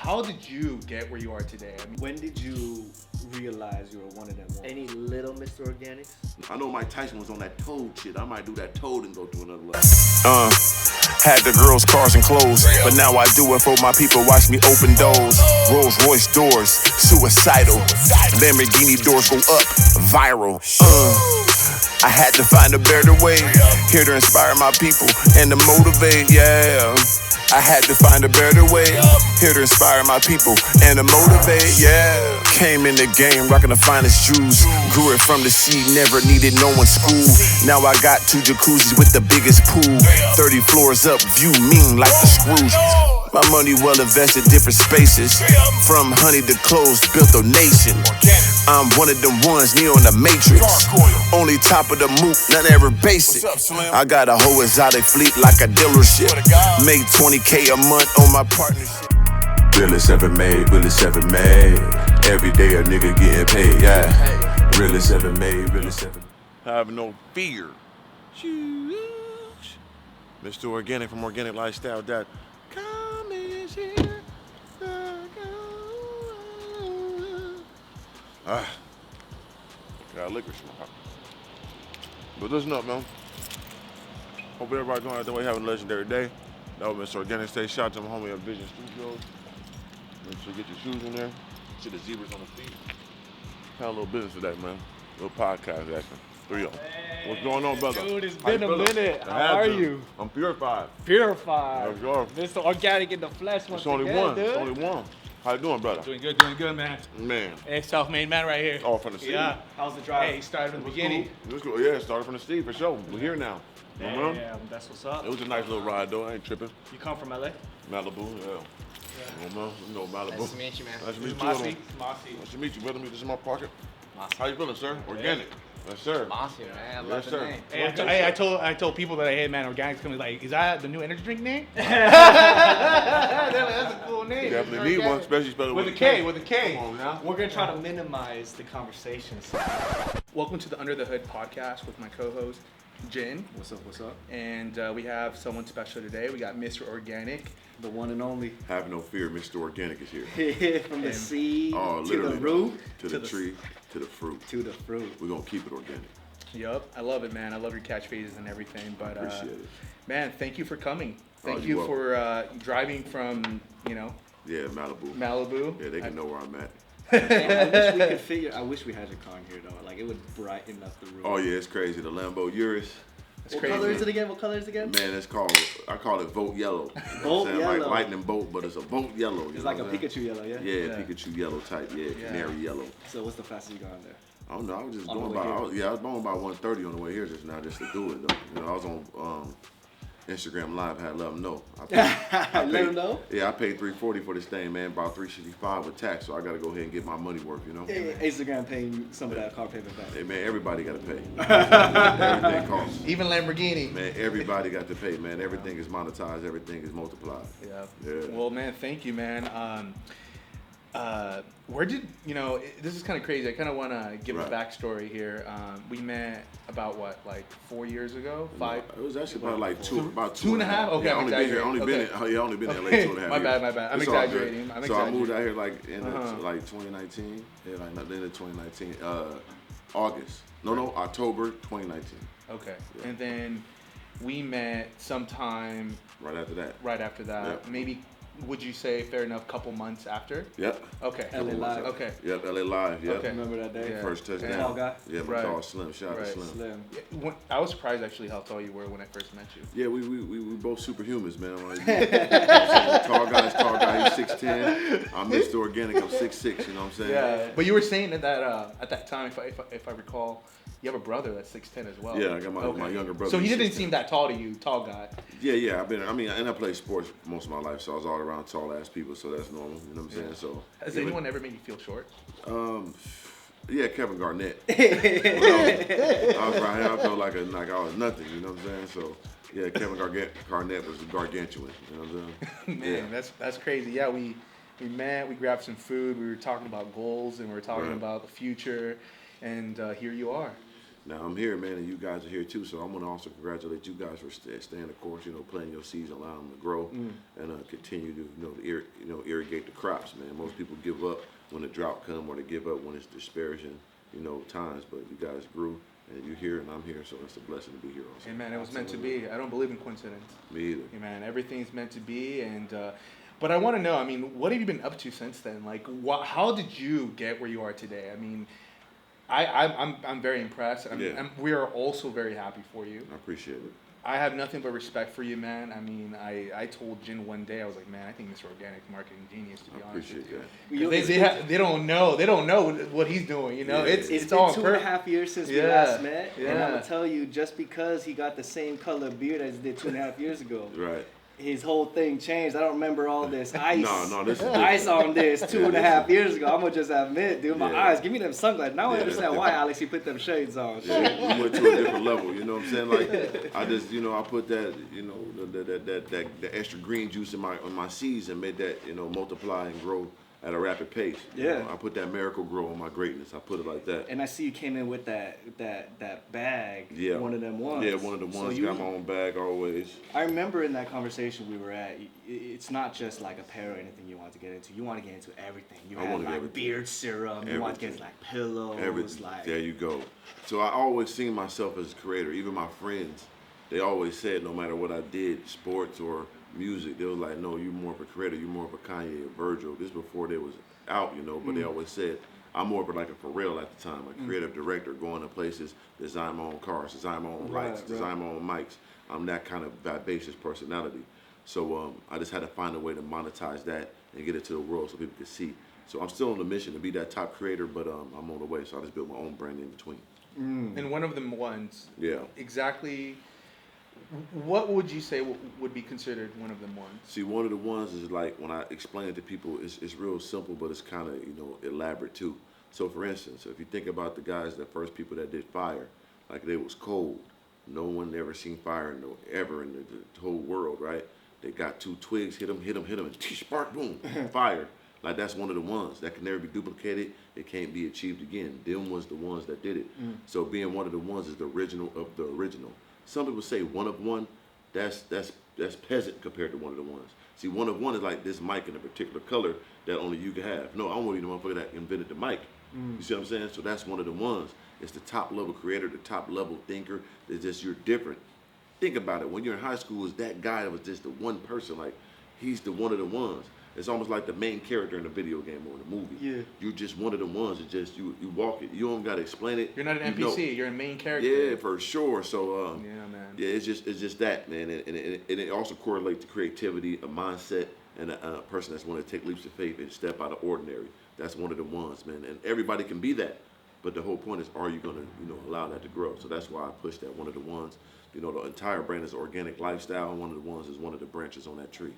how did you get where you are today? I mean, When did you realize you were one of them? Any little Mr. Organics? I know Mike Tyson was on that toad shit. I might do that toad and go to another level. Had the girls, cars, and clothes, but now I do it for my people. Watch me open doors, Rolls Royce doors, suicidal. Lamborghini doors go up, viral. I had to find a better way, here to inspire my people and to motivate. Yeah, I had to find a better way, here to inspire my people and to motivate. Yeah, came in the game rocking the finest jewels, grew it from the seed, never needed no one's school. Now I got 2 jacuzzis with the biggest pool, 30 floors up, view mean like the Scrooge. My money well invested, different spaces. From honey to clothes, built a nation. I'm one of them ones, Neo in the Matrix. Only top of the moot, none ever basic. I got a whole exotic fleet like a dealership. Make 20K a month on my partnership. Realest ever made, realest ever made. Every day a nigga getting paid, yeah. Realest ever made, realest ever made. Have no fear. Mr. Organic from Organic Lifestyle. Got liquor smart. But listen up, man. Hope everybody doing out the way having a legendary day. That was Mr. Organic. Stay shot to my homie at Vision Studios. Make sure you get your shoes in there. See the zebras on the feet. Had a little business today, man. A little podcast action. 3 of them. What's going on, brother? dude, it's been a minute. How are you? I'm purified. Purified. Yes, sir. Mr. Organic in the flesh once It's only again, one. dude. It's only one. How you doing, brother? Doing good, man. Man. Hey, self-made man right here. Oh, from the city. Yeah. How's the drive? Hey, he started from the beginning. It was cool. Yeah, it started from the city for sure. We're here now. You know? Yeah, that's what's up. It was a nice little ride though. I ain't tripping. You come from LA? Malibu, yeah. You know Malibu. Nice to meet you, man. Nice to meet you. Mossy. Nice to meet you, brother. This is my pocket. Mossy. How you feeling, sir? Organic. Yes, sir. Mossy, man. I Yes, love the sir. name. Hey, I told people that, hey, man, Organic's coming. Like, is that the new energy drink name? That's a cool name. You definitely need one, especially spelled With a K, with a K. Come on now. We're gonna try to minimize the conversations. Welcome to the Under the Hood podcast with my co-host, Jin. What's up, what's up? And we have someone special today. We got Mr. Organic. The one and only. Have no fear, Mr. Organic is here. From the seed Oh, to literally. the root To the tree, to the fruit. to the fruit. We're gonna keep it organic. Yup, I love it, man. I love your catchphrases and everything. But Appreciate it. man, thank you for coming. Thank you're you for driving from, Yeah, Malibu. Malibu. Yeah, they can know where I'm at. I wish we had your car in here though. Like it would brighten up the room. Oh yeah, it's crazy. The Lambo Urus. It's What crazy. color is it again? What color is it again? Man, I call it Vote Yellow. You know what I'm Bolt saying? yellow. Like lightning bolt, but it's a Vote Yellow. You It's know like a what I'm saying? Pikachu yellow, yeah? Yeah, Pikachu yellow type. Yeah, canary yellow. So what's the fastest you gone there? I don't know. I was just On going the way by. here. I was going by 130 on the way here just now, just to do it though. You know, I was on Instagram Live. Had to let them know. I Let them know? Yeah, I paid $340 for this thing, man. About $365 with tax, so I got to go ahead and get my money worth. You know. Instagram paying some of that car payment back. Hey man, everybody got to pay. Everything costs. Even Lamborghini. Man, everybody got to pay, man. Everything is monetized. Everything is multiplied. Yeah. Yeah. Well, man, thank you, man. Where did this is kind of crazy. I kind of want to give a backstory here. We met about what, like 4 years ago? 5? It was actually probably like about two and a half? Okay, Yeah, I'm only been here. Only been. exaggerating. Yeah, only been in LA 2.5 years. My bad. I'm It's all good. exaggerating. So I moved out here like in like 2019. Yeah, like the end of 2019. August. No, October 2019. Okay. Yeah. And then we met sometime Right after that. right after that. Yep. Maybe, would you say, fair enough, couple months after? Yep. Okay. LA Live. Okay. Yep. LA Live. Yep. Okay. Remember that day? Yeah. First touchdown. Tall guy? Yeah, my Right. dog Slim. Shout out to Right. Slim. Slim. I was surprised actually how tall you were when I first met you. Yeah, we both superhumans, man. Like, tall guy, he's 6'10". I'm Mr. Organic, I'm 6'6", you know what I'm saying? Yeah. But you were saying that at that time, if I recall, you have a brother that's 6'10" as well. Yeah, I got my younger brother. So he he's didn't 6'10". seem that tall to you, tall guy. Yeah, and I played sports most of my life, so I was all around tall ass people, so that's normal, you know what I'm saying? So Has yeah, anyone ever made you feel short? yeah, Kevin Garnett. I was around here, I felt like I was nothing, you know what I'm saying? So yeah, Kevin Garnett was gargantuan, you know what I'm saying? Man, that's crazy. Yeah, we met, we grabbed some food, we were talking about goals, and we were talking about the future, and here you are. Now I'm here, man, and you guys are here too. So I want to also congratulate you guys for staying the course. You know, playing your season, allowing them to grow, and continue to irrigate the crops, man. Most people give up when the drought come, or they give up when it's disparaging, times. But you guys grew, and you're here, and I'm here, so it's a blessing to be here. Also. Hey man, it was meant to be. I don't believe in coincidence. Me either. Hey man, everything's meant to be, and. But I want to know. I mean, what have you been up to since then? Like, how did you get where you are today? I mean, I'm very impressed. We are also very happy for you. I appreciate it. I have nothing but respect for you, man. I mean, I told Jin one day, I was like, man, I think Mr. Organic's marketing genius, to be honest with you. They don't know what he's doing. It's all been 2.5 years since we last met, and I'm gonna tell you, just because he got the same color beard as he did 2.5 years ago, right? His whole thing changed. I don't remember all this ice. This is ice on this 2.5 years ago. I'm gonna just admit, dude, my eyes. Give me them sunglasses. Now I understand why Alex he put them shades on. Yeah, we went to a different level. You know what I'm saying? Like I just, I put that, the extra green juice in my seeds and made that, multiply and grow at a rapid pace. I put that miracle grow on my greatness. I put it like that. And I see you came in with that bag. Yeah. One of them ones. Yeah, one of the ones. So got my own bag always. I remember in that conversation we were at, it's not just like apparel or anything you want to get into. You want to get into everything. You have like everything. Beard serum. Everything. You want to get into like pillows. Everything. Like, there you go. So I always seen myself as a creator. Even my friends, they always said no matter what I did, sports or music, they was like, no, you're more of a creator, you're more of a Kanye or Virgil. This before they was out, but they always said, I'm more of like a Pharrell at the time, a creative director, going to places, design my own cars, design my own lights, design my own mics. I'm that kind of vivacious personality. So I just had to find a way to monetize that and get it to the world so people could see. So I'm still on the mission to be that top creator, but I'm on the way, so I just built my own brand in between. And one of them ones. Yeah. Exactly. What would you say would be considered one of them ones? See, one of the ones is like, when I explain it to people, it's real simple, but it's kind of, elaborate too. So for instance, if you think about the guys, the first people that did fire, like they was cold. No one ever seen fire ever in the whole world, right? They got 2 twigs, hit them, and spark, boom, fire. Like that's one of the ones that can never be duplicated. It can't be achieved again. Them was the ones that did it. So being one of the ones is the original of the original. Some people say one of one, that's peasant compared to one of the ones. See, one of one is like this mic in a particular color that only you can have. No, I want to be the motherfucker that invented the mic. You see what I'm saying? So that's one of the ones. It's the top level creator, the top level thinker. It's just you're different. Think about it. When you're in high school, is that guy that was just the one person. Like he's the one of the ones. It's almost like the main character in a video game or in a movie. Yeah. You're just one of the ones. It's just you walk it. You don't gotta explain it. You're not an NPC. You're a main character. Yeah, for sure. So yeah, man. Yeah, it's just that, man, and it also correlates to creativity, a mindset, and a person that's want to take leaps of faith and step out of ordinary. That's one of the ones, man. And everybody can be that, but the whole point is, are you gonna allow that to grow? So that's why I push that one of the ones. The entire brand is organic lifestyle, and one of the ones is one of the branches on that tree.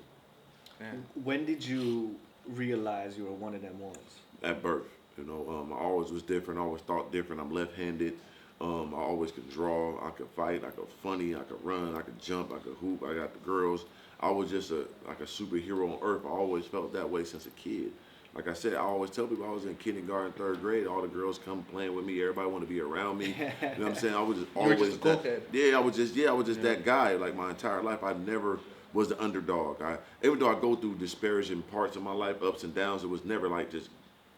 Man. When did you realize you were one of them ones? At birth. I always was different. I always thought different. I'm left-handed. I always could draw. I could fight. I could funny. I could run. I could jump. I could hoop. I got the girls. I was just like a superhero on earth. I always felt that way since a kid. Like I said, I always tell people I was in kindergarten, 3rd grade. All the girls come playing with me. Everybody want to be around me. You know what I'm saying? I was just always that. Yeah, I was just that guy. Like my entire life, I never was the underdog. Even though I go through disparaging parts of my life, ups and downs, it was never like just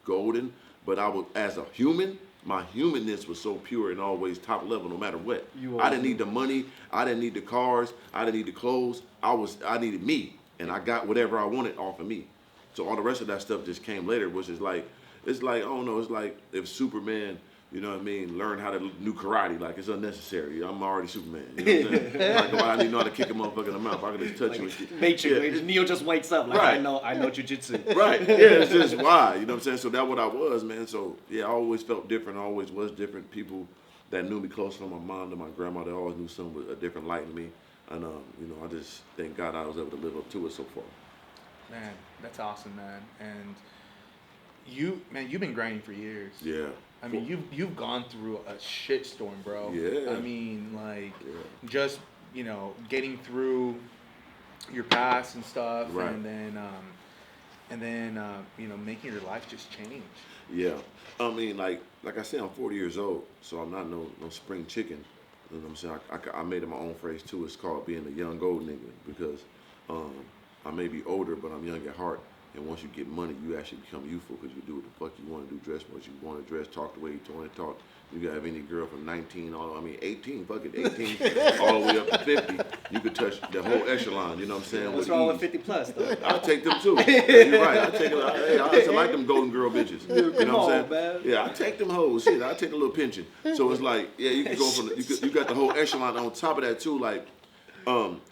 golden. But I was, as a human, my humanness was so pure and always top level, no matter what. I didn't need the money. I didn't need the cars. I didn't need the clothes. I needed me, and I got whatever I wanted off of me. So all the rest of that stuff just came later, which is like, it's like, I don't know, it's like if Superman, learn how to do karate, like it's unnecessary. I'm already Superman. You know what I'm saying? I need to know how to kick a motherfucker in the mouth. I can just touch you. Matrix, Neo just wakes up like, right. I know jujitsu. Right, yeah, it's just why, you know what I'm saying? So that's what I was, man. So yeah, I always felt different, I always was different. People that knew me close, from my mom to my grandma, they always knew something with a different light in me. And I just thank God I was able to live up to it so far. Man, that's awesome, man. And you've been grinding for years. Yeah. I mean, you've gone through a shitstorm, bro. Yeah. I mean, just, getting through your past and stuff. Right. And then and then making your life just change. Yeah, I mean, like I said, I'm 40 years old, so I'm not no spring chicken. You know what I'm saying? I made it my own phrase too. It's called being a young old nigga because I may be older, but I'm young at heart. And once you get money, you actually become youthful because you do what the fuck you want to do, dress what you want to dress, talk the way you want to talk. You can have any girl from 18, fuck it, 18, all the way up to 50. You could touch the whole echelon, you know what I'm saying? What's wrong with 50 plus, though? I'll take them too. You're right. I take them. I used to like them golden girl bitches. You know what I'm saying? Man. Yeah, I take them hoes. Shit, I take a little pension. So it's like, yeah, you can go from you got the whole echelon. On top of that too, like,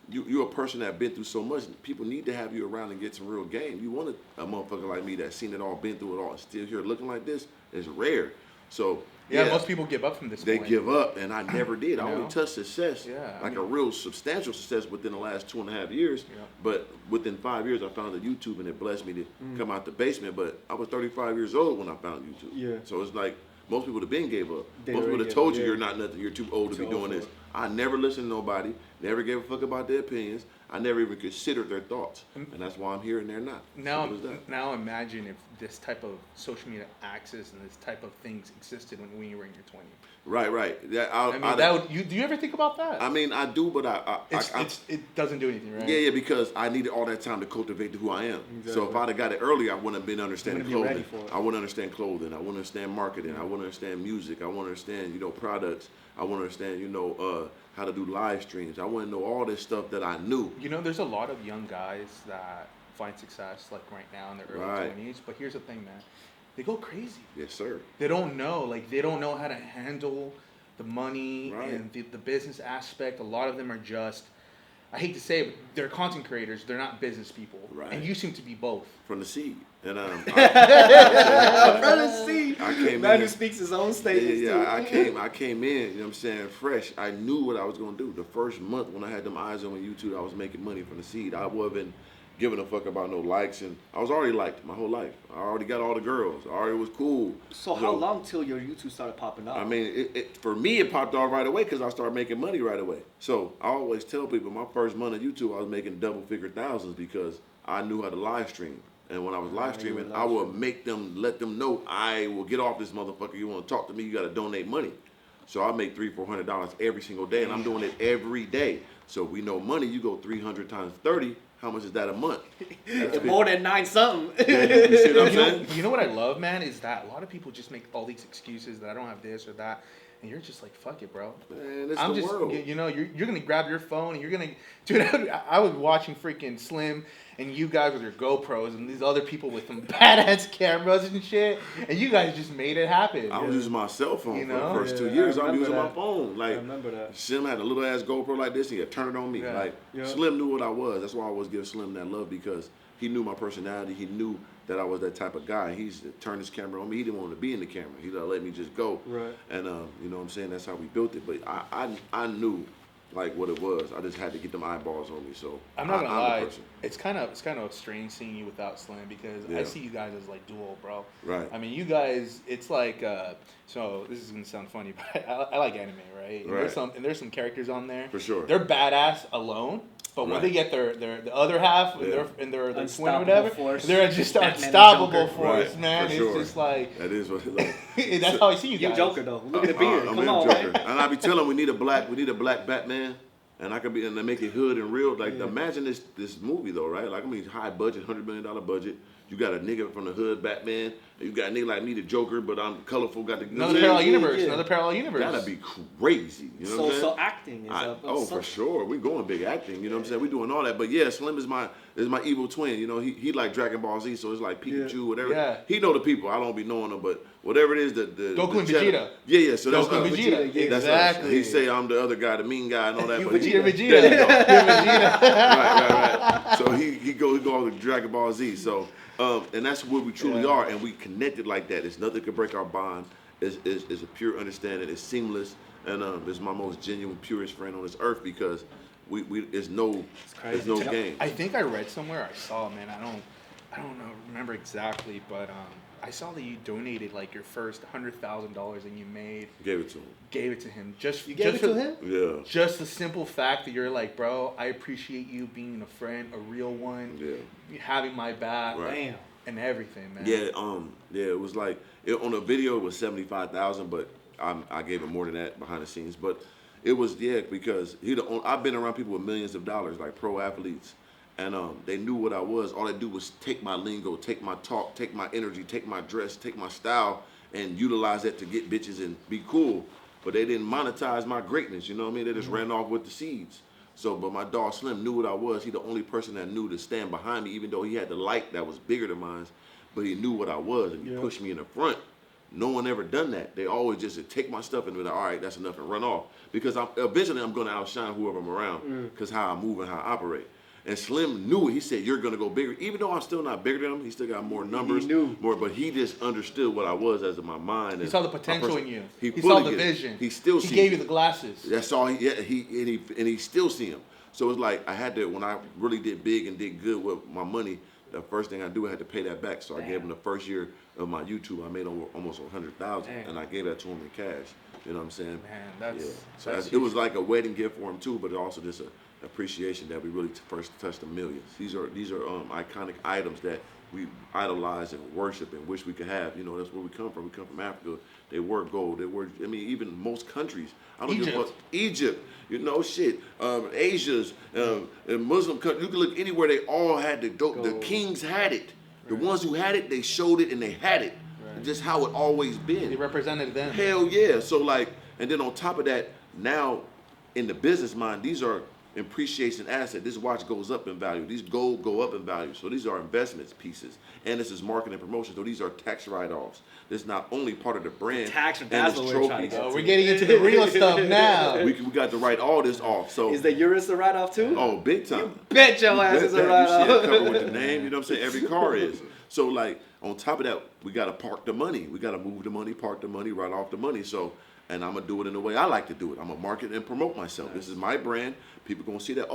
you're a person that been through so much. People need to have you around and get some real game. You want a motherfucker like me that's seen it all, been through it all, and still here looking like this is rare. So. Yeah, most people give up from this point. They give up, and I never did. I only touched success, a real substantial success within the last 2.5 years. Yeah. But within 5 years, I found YouTube, and it blessed me to come out the basement. But I was 35 years old when I found YouTube. Yeah. So it's like most people have been gave up. Most people have told you you're not nothing. You're too old to be doing this. I never listened to nobody. Never gave a fuck about their opinions. I never even considered their thoughts, and that's why I'm here and they're not. Now imagine if this type of social media access and this type of things existed when you were in your 20s. Right. Do you ever think about that? I mean, I do, but it doesn't do anything, right? Yeah, because I needed all that time to cultivate who I am. Exactly. So if I'd have got it earlier, I wouldn't have been understanding clothing. I wouldn't understand clothing. I wouldn't understand marketing. I wouldn't understand music. I wouldn't understand, products. I wouldn't understand, how to do live streams. I wouldn't know all this stuff that I knew. There's a lot of young guys that find success like right now in their early 20s. But here's the thing, man. They go crazy. Yes, sir. They don't know. They don't know how to handle the money and the business aspect. A lot of them are just, I hate to say it, but they're content creators. They're not business people. Right. And you seem to be both. From the seed. And from the seed. I came man who speaks his own statements. Yeah, I came in, you know what I'm saying, fresh. I knew what I was going to do. The first month when I had them eyes on YouTube, I was making money from the seed. I wasn't giving a fuck about no likes, and I was already liked my whole life. I already got all the girls. I already was cool. So how long till your YouTube started popping up? I mean, for me, it popped off right away because I started making money right away. So I always tell people my first month on YouTube, I was making double-figure thousands because I knew how to live stream. And when I was live streaming, I would let them know, I will get off this motherfucker. You want to talk to me, you got to donate money. So I make $300-400 every single day, and I'm doing it every day. So we know money, you go 300 times 30, how much is that a month? More than 9 something. You see what I'm saying? You know what I love, man, is that a lot of people just make all these excuses that I don't have this or that. And you're just like, fuck it, bro. Man, it's the world. You're going to grab your phone and you're going to... Dude, I was watching freaking Slim and you guys with your GoPros and these other people with some badass cameras and shit. And you guys just made it happen. I was using my cell phone for the first 2 years. I was using my phone. I remember that. Slim had a little ass GoPro like this and he'd turn it on me. Slim knew what I was. That's why I always give Slim that love because he knew my personality. He knew that I was that type of guy. He used to turn his camera on me. He didn't want to be in the camera. He let me just go. Right. And you know what I'm saying? That's how we built it. But I knew like what it was. I just had to get them eyeballs on me. So I'm not gonna lie. It's kind of strange seeing you without Slim because I see you guys as like duo, bro. Right. I mean, you guys. It's like so. This is gonna sound funny, but I like anime, right? And there's some characters on there. For sure. They're badass alone. But when they get the other half and their twin or whatever, they're just unstoppable force, man. It's just like that is what it's like. That's how I see you guys. You're Joker though. Look at the beard. Come on, Joker. And I be telling them we need a black Batman, and I could be and they make it hood and real. Like imagine this movie though, right? Like I mean high budget, $100 million budget. You got a nigga from the hood, Batman. You got a nigga like me, the Joker, but I'm colorful. Got the another parallel universe. Another parallel universe. That'd be crazy. You know what I'm saying? So acting is for sure. We going big acting. You know what I'm saying? We doing all that. But yeah, Slim is my evil twin. You know, he like Dragon Ball Z, so it's like Pikachu, whatever. Yeah. He know the people. I don't be knowing them, but whatever it is, the Goku and Vegeta. Yeah. So that's Goku and Vegeta. That's exactly. Us. He say I'm the other guy, the mean guy, and all that. But Vegeta. Right. So he go with Dragon Ball Z. So. And that's where we truly are, and we connected like that. There's nothing could break our bond. It's a pure understanding. It's seamless, and it's my most genuine, purest friend on this earth because we there's no game. I think I read somewhere I saw, man. I don't remember exactly, but I saw that you donated like your first $100,000 that you made. Gave it to him. Gave it to him. Just you gave just it to him? Yeah. Just the simple fact that you're like, bro, I appreciate you being a friend, a real one. Yeah. Having my back. Right. Damn. And everything, man. Yeah, it was like on the video it was 75,000, but I gave him more than that behind the scenes. But it was because I've been around people with millions of dollars, like pro athletes, and they knew what I was. All they do was take my lingo, take my talk, take my energy, take my dress, take my style, and utilize that to get bitches and be cool. But they didn't monetize my greatness. You know what I mean? They just ran off with the seeds. So, but my dog Slim knew what I was. He the only person that knew to stand behind me, even though he had the light that was bigger than mine. But he knew what I was, and he pushed me in the front. No one ever done that. They always just said, take my stuff and be like, all right, that's enough, and run off. Because eventually I'm going to outshine whoever I'm around because how I move and how I operate. And Slim knew it. He said, you're going to go bigger. Even though I'm still not bigger than him, he still got more numbers. He knew. More, but he just understood what I was as in my mind. He saw the potential in you. He fully saw the get it. vision. He still He sees gave it. you the glasses. That's all. He still see him. So it's like I had to, when I really did big and did good with my money, the first thing I do, I had to pay that back. So I gave him the first year of my YouTube, I made almost 100,000, and I gave that to him in cash. You know what I'm saying? Man, So that's it was like a wedding gift for him too, but also just an appreciation that we really first touched the millions. These are iconic items that we idolize and worship and wish we could have. You know, that's where we come from. We come from Africa. They were gold. They were. I mean, even most countries. I don't give a fuck. Egypt. You know, shit. Asia's and Muslim countries. You can look anywhere. They all had the gold. The kings had it. The ones who had it, they showed it and they had it. Right. Just how it always been. They represented them. Hell yeah. So like, and then on top of that, now in the business mind, these are appreciation asset. This watch goes up in value. These gold go up in value. So these are investments pieces. And this is marketing and promotion. So these are tax write-offs. This is not only part of the brand. Tax and that's it's what we're trying to trophies. get We're getting into the real stuff now. We got to write all this off. So is the Urus a write-off too? Oh, big time. You bet your ass is a write-off. You see it covered with the name. You know what I'm saying? Every car is. So like on top of that, we got to park the money. We got to move the money, park the money, write off the money. So, and I'm gonna do it in the way I like to do it. I'm gonna market and promote myself. Nice. This is my brand. People gonna see that.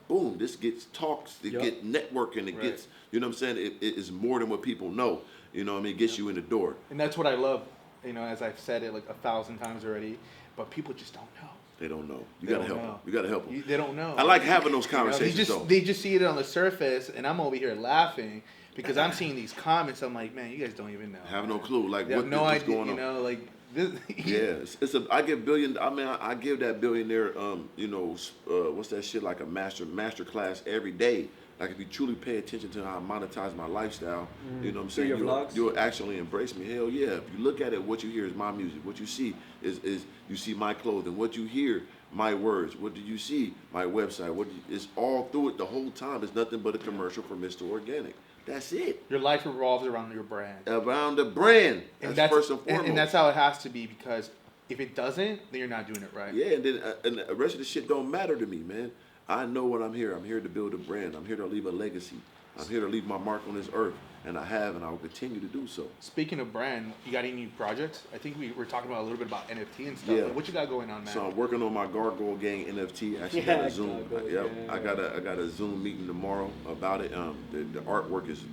Boom! This gets talks. It gets networking. It gets. You know what I'm saying? It is more than what people know. You know what I mean? It gets you in the door. And that's what I love. You know, as I've said it like 1,000 times already, but people just don't know. They don't know. You gotta help them. You gotta help them. They don't know. I like having those conversations. They just see it on the surface, and I'm over here laughing because I'm seeing these comments. I'm like, man, you guys don't even know. Have no clue. Like what's going on? You know, like. This, I give billion. I mean, I give that billionaire, what's that shit, like a master class every day. Like if you truly pay attention to how I monetize my lifestyle, you know what I'm saying? You'll actually embrace me. Hell yeah! If you look at it, what you hear is my music. What you see is you see my clothing. What you hear, my words. What do you see? My website. It's all through it the whole time. It's nothing but a commercial for Mr. Organic. That's it. Your life revolves around your brand. Around the brand. That's first and foremost. And that's how it has to be, because if it doesn't, then you're not doing it right. Yeah, and then and the rest of the shit don't matter to me, man. I know what I'm here. I'm here to build a brand. I'm here to leave a legacy. I'm here to leave my mark on this earth. And I have, and I will continue to do so. Speaking of brand, you got any new projects? I think we were talking about a little bit about NFT and stuff. Yeah. What you got going on, man? So I'm working on my Gargoyle Gang NFT. Actually, got a Zoom. I got a Zoom meeting tomorrow about it. The artwork is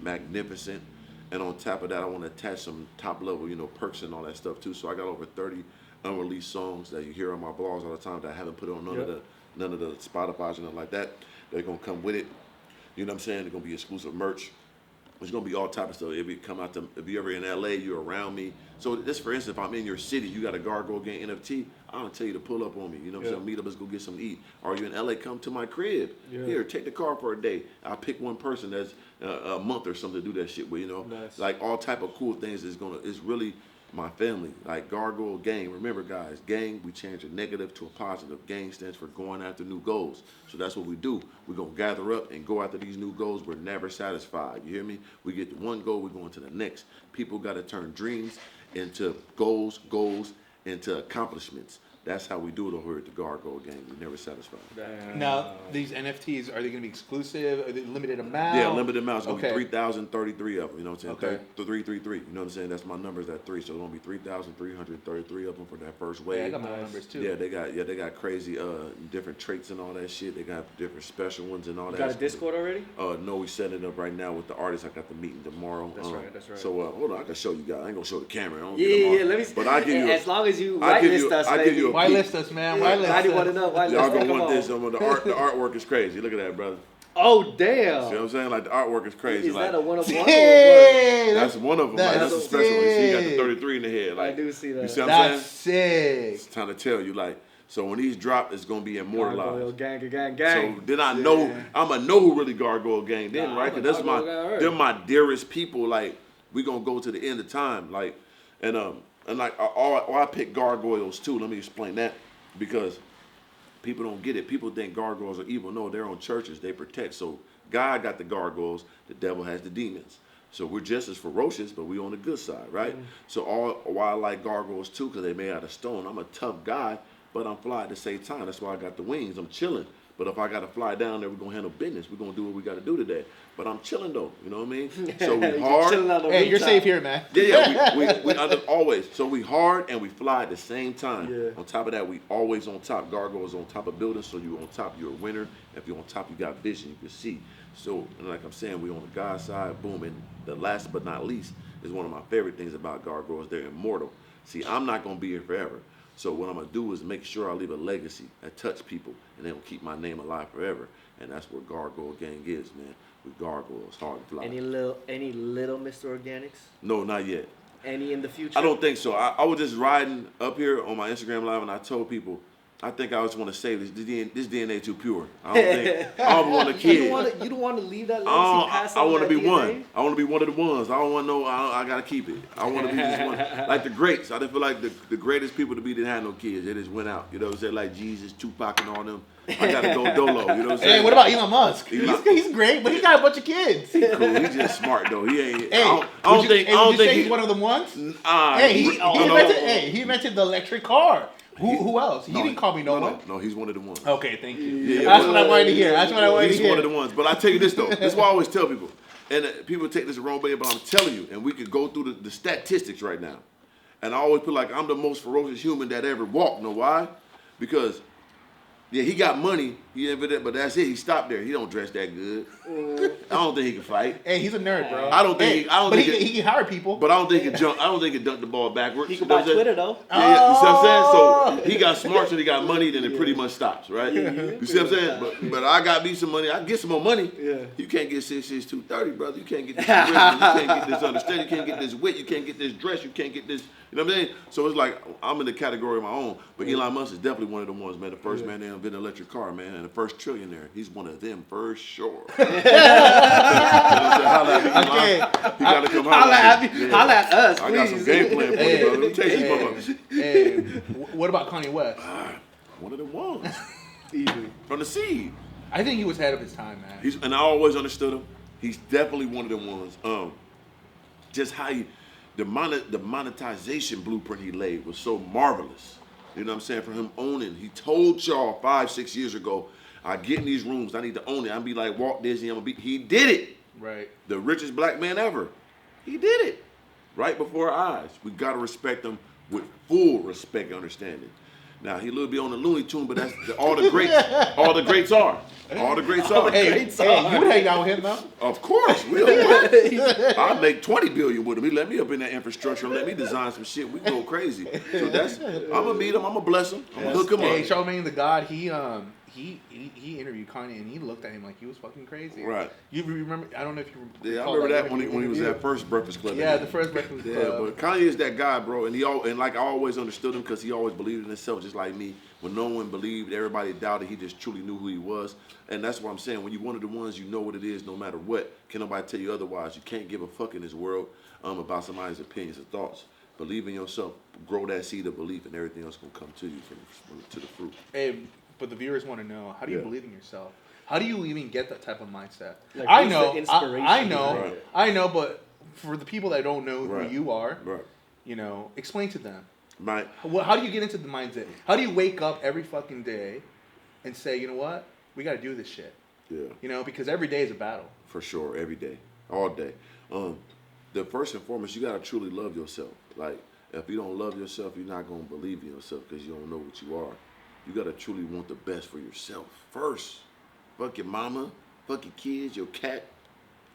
magnificent, and on top of that, I want to attach some top level, perks and all that stuff too. So I got over 30 unreleased songs that you hear on my blogs all the time that I haven't put on none of the Spotify's and nothing like that. They're gonna come with it. You know what I'm saying? They're gonna be exclusive merch. There's gonna be all type of stuff. If you're ever in LA, you're around me. So this, for instance, if I'm in your city, you got a Gargoyle Gang NFT, I'm gonna tell you to pull up on me. You know what I'm saying? Meet up, let's go get something to eat. Are you in LA? Come to my crib. Here, take the car for a day. I'll pick one person that's a month or something to do that shit with. Nice. Like all type of cool things is really my family. Like Gargoyle Gang. Remember, guys, gang, we change a negative to a positive. Gang stands for going after new goals. So that's what we do. We're going to gather up and go after these new goals. We're never satisfied. You hear me? We get to one goal, we're going to the next. People got to turn dreams into goals into accomplishments. That's how we do it over here at the Gargoyle Gang. We never satisfied. Now, these NFTs, are they going to be exclusive? Are they limited amount? Yeah, limited amount. It's going to be 3,033 of them. You know what I'm saying? Okay. 333. You know what I'm saying? That's my numbers at 3. So it's going to be 3,333 of them for that first wave. Yeah, I got my numbers too. Yeah, they got crazy different traits and all that shit. They got different special ones and all that. You got a Discord already? No, we setting it up right now with the artists. I got the meeting tomorrow. That's right. So hold on, I can show you guys. I ain't gonna show the camera. I don't Yeah. Let me. But I give you. As long as you whitelist us, baby. Whitelist us, man. Whitelist us. I want to know. Whitelist. Y'all gonna want this. The artwork is crazy. Look at that, brother. Oh damn! See what I'm saying? Like the artwork is crazy. Is like, that a one of one? That's one of them. That's a special one. You see, you got the 33 in the head. Like, I do see that. You see what I'm saying? That's sick. It's time to tell you, like, so when these drop, it's gonna be immortalized. Gargoyle gang. So then I know, I'ma know who really Gargoyle Gang then, right? Cause they're my dearest people. Like, we gonna go to the end of time. Like, and like, I pick gargoyles too. Let me explain that, because people don't get it. People think gargoyles are evil. No, they're on churches. They protect. So God got the gargoyles. The devil has the demons. So we're just as ferocious, but we on the good side, right? So why I like gargoyles too, because they made out of stone. I'm a tough guy, but I'm fly at the same time. That's why I got the wings. I'm chilling. But if I got to fly down there, we're going to handle business. We're going to do what we got to do today. But I'm chilling, though. You know what I mean? So we hard. Hey, you're safe here, man. Yeah, we always. So we hard and we fly at the same time. Yeah. On top of that, we always on top. Gargoyles on top of buildings, so you on top, you're a winner. If you're on top, you got vision, you can see. So, and like I'm saying, we on the God side, boom. And the last but not least is one of my favorite things about gargoyles. They're immortal. See, I'm not going to be here forever. So what I'm going to do is make sure I leave a legacy that touch people, and they'll keep my name alive forever. And that's what Gargoyle Gang is, man. With gargoyles, hard to fly. Any little Mr. Organics? No, not yet. Any in the future? I don't think so. I was just riding up here on my Instagram live, and I told people, I think I just want to say this DNA too pure. I don't want a kid. You don't want to leave that legacy past I want to be DNA? one. I want to be one of the ones. I don't want no. I gotta keep it. I want to be just one. Like the greats. I didn't feel like the greatest people to be didn't have no kids. They just went out. You know what I'm saying? Like Jesus, Tupac, and all them. I gotta go dolo. You know what I'm saying? Hey, what about Elon Musk? He's great, but he got a bunch of kids. He's cool. He's just smart though. He ain't. Hey, I don't think he's one of them ones. He invented the electric car. Who else? He didn't call me no one. No, he's one of the ones. Okay, thank you. Yeah, that's what I wanted to hear. He's one of the ones. But I tell you this though. This is what I always tell people. And people take this the wrong way, but I'm telling you, and we could go through the statistics right now. And I always feel like I'm the most ferocious human that ever walked. Know why? Because yeah, he got money. He invented, but that's it. He stopped there. He don't dress that good. I don't think he can fight. Hey, he's a nerd, bro. I don't think. He can hire people. But I don't think he can jump. I don't think he can dunk the ball backwards. He can buy Twitter though. Yeah, you see what I'm saying? So he got smart, so he got money. Then it pretty much stops, right? You see what I'm saying? But I got me some money. I can get some more money. Yeah. You can't get 6'6", 230, brother. You can't get this charisma. You can't get this understanding. You can't get this wit. You can't get this dress. You can't get this. You know what I'm saying? So it's like I'm in the category of my own. But Elon Musk is definitely one of the ones, man. The first man to invent an electric car, man, and the first trillionaire. He's one of them for sure. He gotta come holla at us, please. I got some game plan for you, brother. Let me tell you Hey, what about Kanye West? One of the ones. From the seed. I think he was ahead of his time, man. And I always understood him. He's definitely one of the ones. Just how the monetization blueprint he laid was so marvelous. You know what I'm saying? For him owning, he told y'all 5-6 years ago, I get in these rooms, I need to own it. I'm be like Walt Disney, he did it. Right. The richest black man ever. He did it. Right before our eyes. We gotta respect him with full respect and understanding. Now he a little bit on the Looney Tune, but that's all the greats are. All the greats are. Hey, you would hang out with him though? Of course. I'll make $20 billion with him. He let me up in that infrastructure and let me design some shit. We go crazy. So I'm gonna meet him, I'm gonna bless him, I'm gonna hook him up. Hey, Charlamagne the God, he interviewed Kanye and he looked at him like he was fucking crazy. Right. You remember? I don't know if you remember. Yeah, I remember that when he was at first Breakfast Club. Yeah, the first Breakfast Club. Yeah, but Kanye is that guy, bro, and like I always understood him because he always believed in himself, just like me. When no one believed, everybody doubted. He just truly knew who he was, and that's what I'm saying. When you're one of the ones, you know what it is, no matter what. Can nobody tell you otherwise? You can't give a fuck in this world about somebody's opinions or thoughts. Believe in yourself, grow that seed of belief, and everything else gonna come to you to the fruit. Hey, but the viewers want to know, how do you believe in yourself? How do you even get that type of mindset? Like, I know, but for the people that don't know who you are, right. you know, explain to them. Right. How do you get into the mindset? How do you wake up every fucking day and say, you know what, we got to do this shit? Yeah. You know, because every day is a battle. For sure, every day, all day. The first and foremost, you gotta truly love yourself. Like, if you don't love yourself, you're not gonna believe in yourself because you don't know what you are. You gotta truly want the best for yourself first. Fuck your mama, fuck your kids, your cat.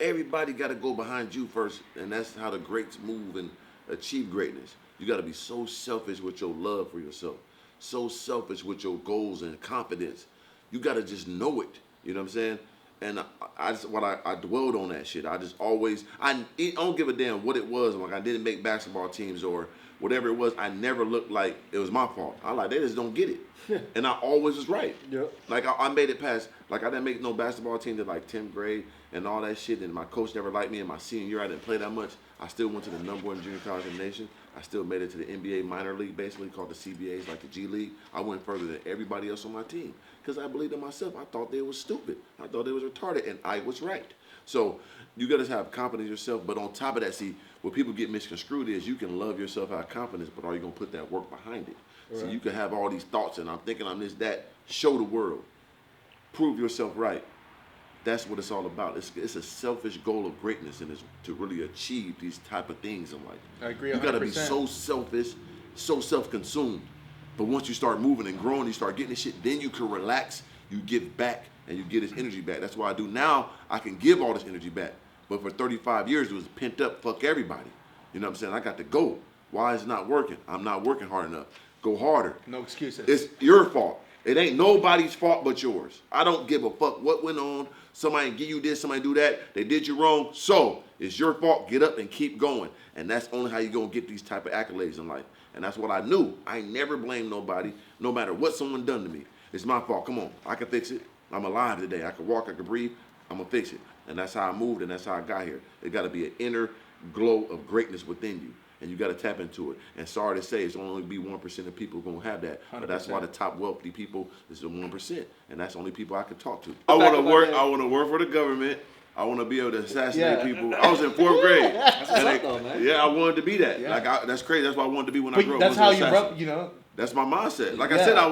Everybody gotta go behind you first, and that's how the greats move and achieve greatness. You gotta be so selfish with your love for yourself, so selfish with your goals and confidence. You gotta just know it. You know what I'm saying? And I dwelled on that shit. I just always, I don't give a damn what it was. Like, I didn't make basketball teams or whatever it was. I never looked like it was my fault. I like, they just don't get it. And I always was right. Yep. Like, I made it past, like, I didn't make no basketball team to like 10th grade and all that shit. And my coach never liked me. In my senior year, I didn't play that much. I still went to the #1 junior college in the nation. I still made it to the NBA minor league, basically called the CBAs, like the G League. I went further than everybody else on my team because I believed in myself. I thought they was stupid. I thought they was retarded, and I was right. So you got to have confidence in yourself. But on top of that, see, what people get misconstrued is you can love yourself, have confidence, but are you going to put that work behind it? Right. So you can have all these thoughts, and I'm thinking I'm this, that. Show the world. Prove yourself right. That's what it's all about. It's a selfish goal of greatness, and it's to really achieve these type of things in life. I agree 100%. You got to be so selfish, so self-consumed. But once you start moving and growing, you start getting this shit, then you can relax, you give back, and you get this energy back. That's what I do now. I can give all this energy back. But for 35 years, it was pent up, fuck everybody. You know what I'm saying? I got to go. Why is it not working? I'm not working hard enough. Go harder. No excuses. It's your fault. It ain't nobody's fault but yours. I don't give a fuck what went on. Somebody give you this, somebody do that. They did you wrong. So it's your fault. Get up and keep going. And that's only how you gonna get these type of accolades in life. And that's what I knew. I never blame nobody, no matter what someone done to me. It's my fault. Come on, I can fix it. I'm alive today. I can walk, I can breathe. I'm gonna fix it. And that's how I moved, and that's how I got here. It gotta be an inner glow of greatness within you. And you got to tap into it. And sorry to say, it's only be 1% of people going to have that. 100%. But that's why the top wealthy people is the 1%. And that's the only people I can talk to. I want to work for the government. I want to be able to assassinate people. I was in 4th grade. That's what's up, though, man. Yeah, I wanted to be that. Yeah. Like, that's crazy. That's what I wanted to be when I grew up. That's how you know. That's my mindset. Like I said, I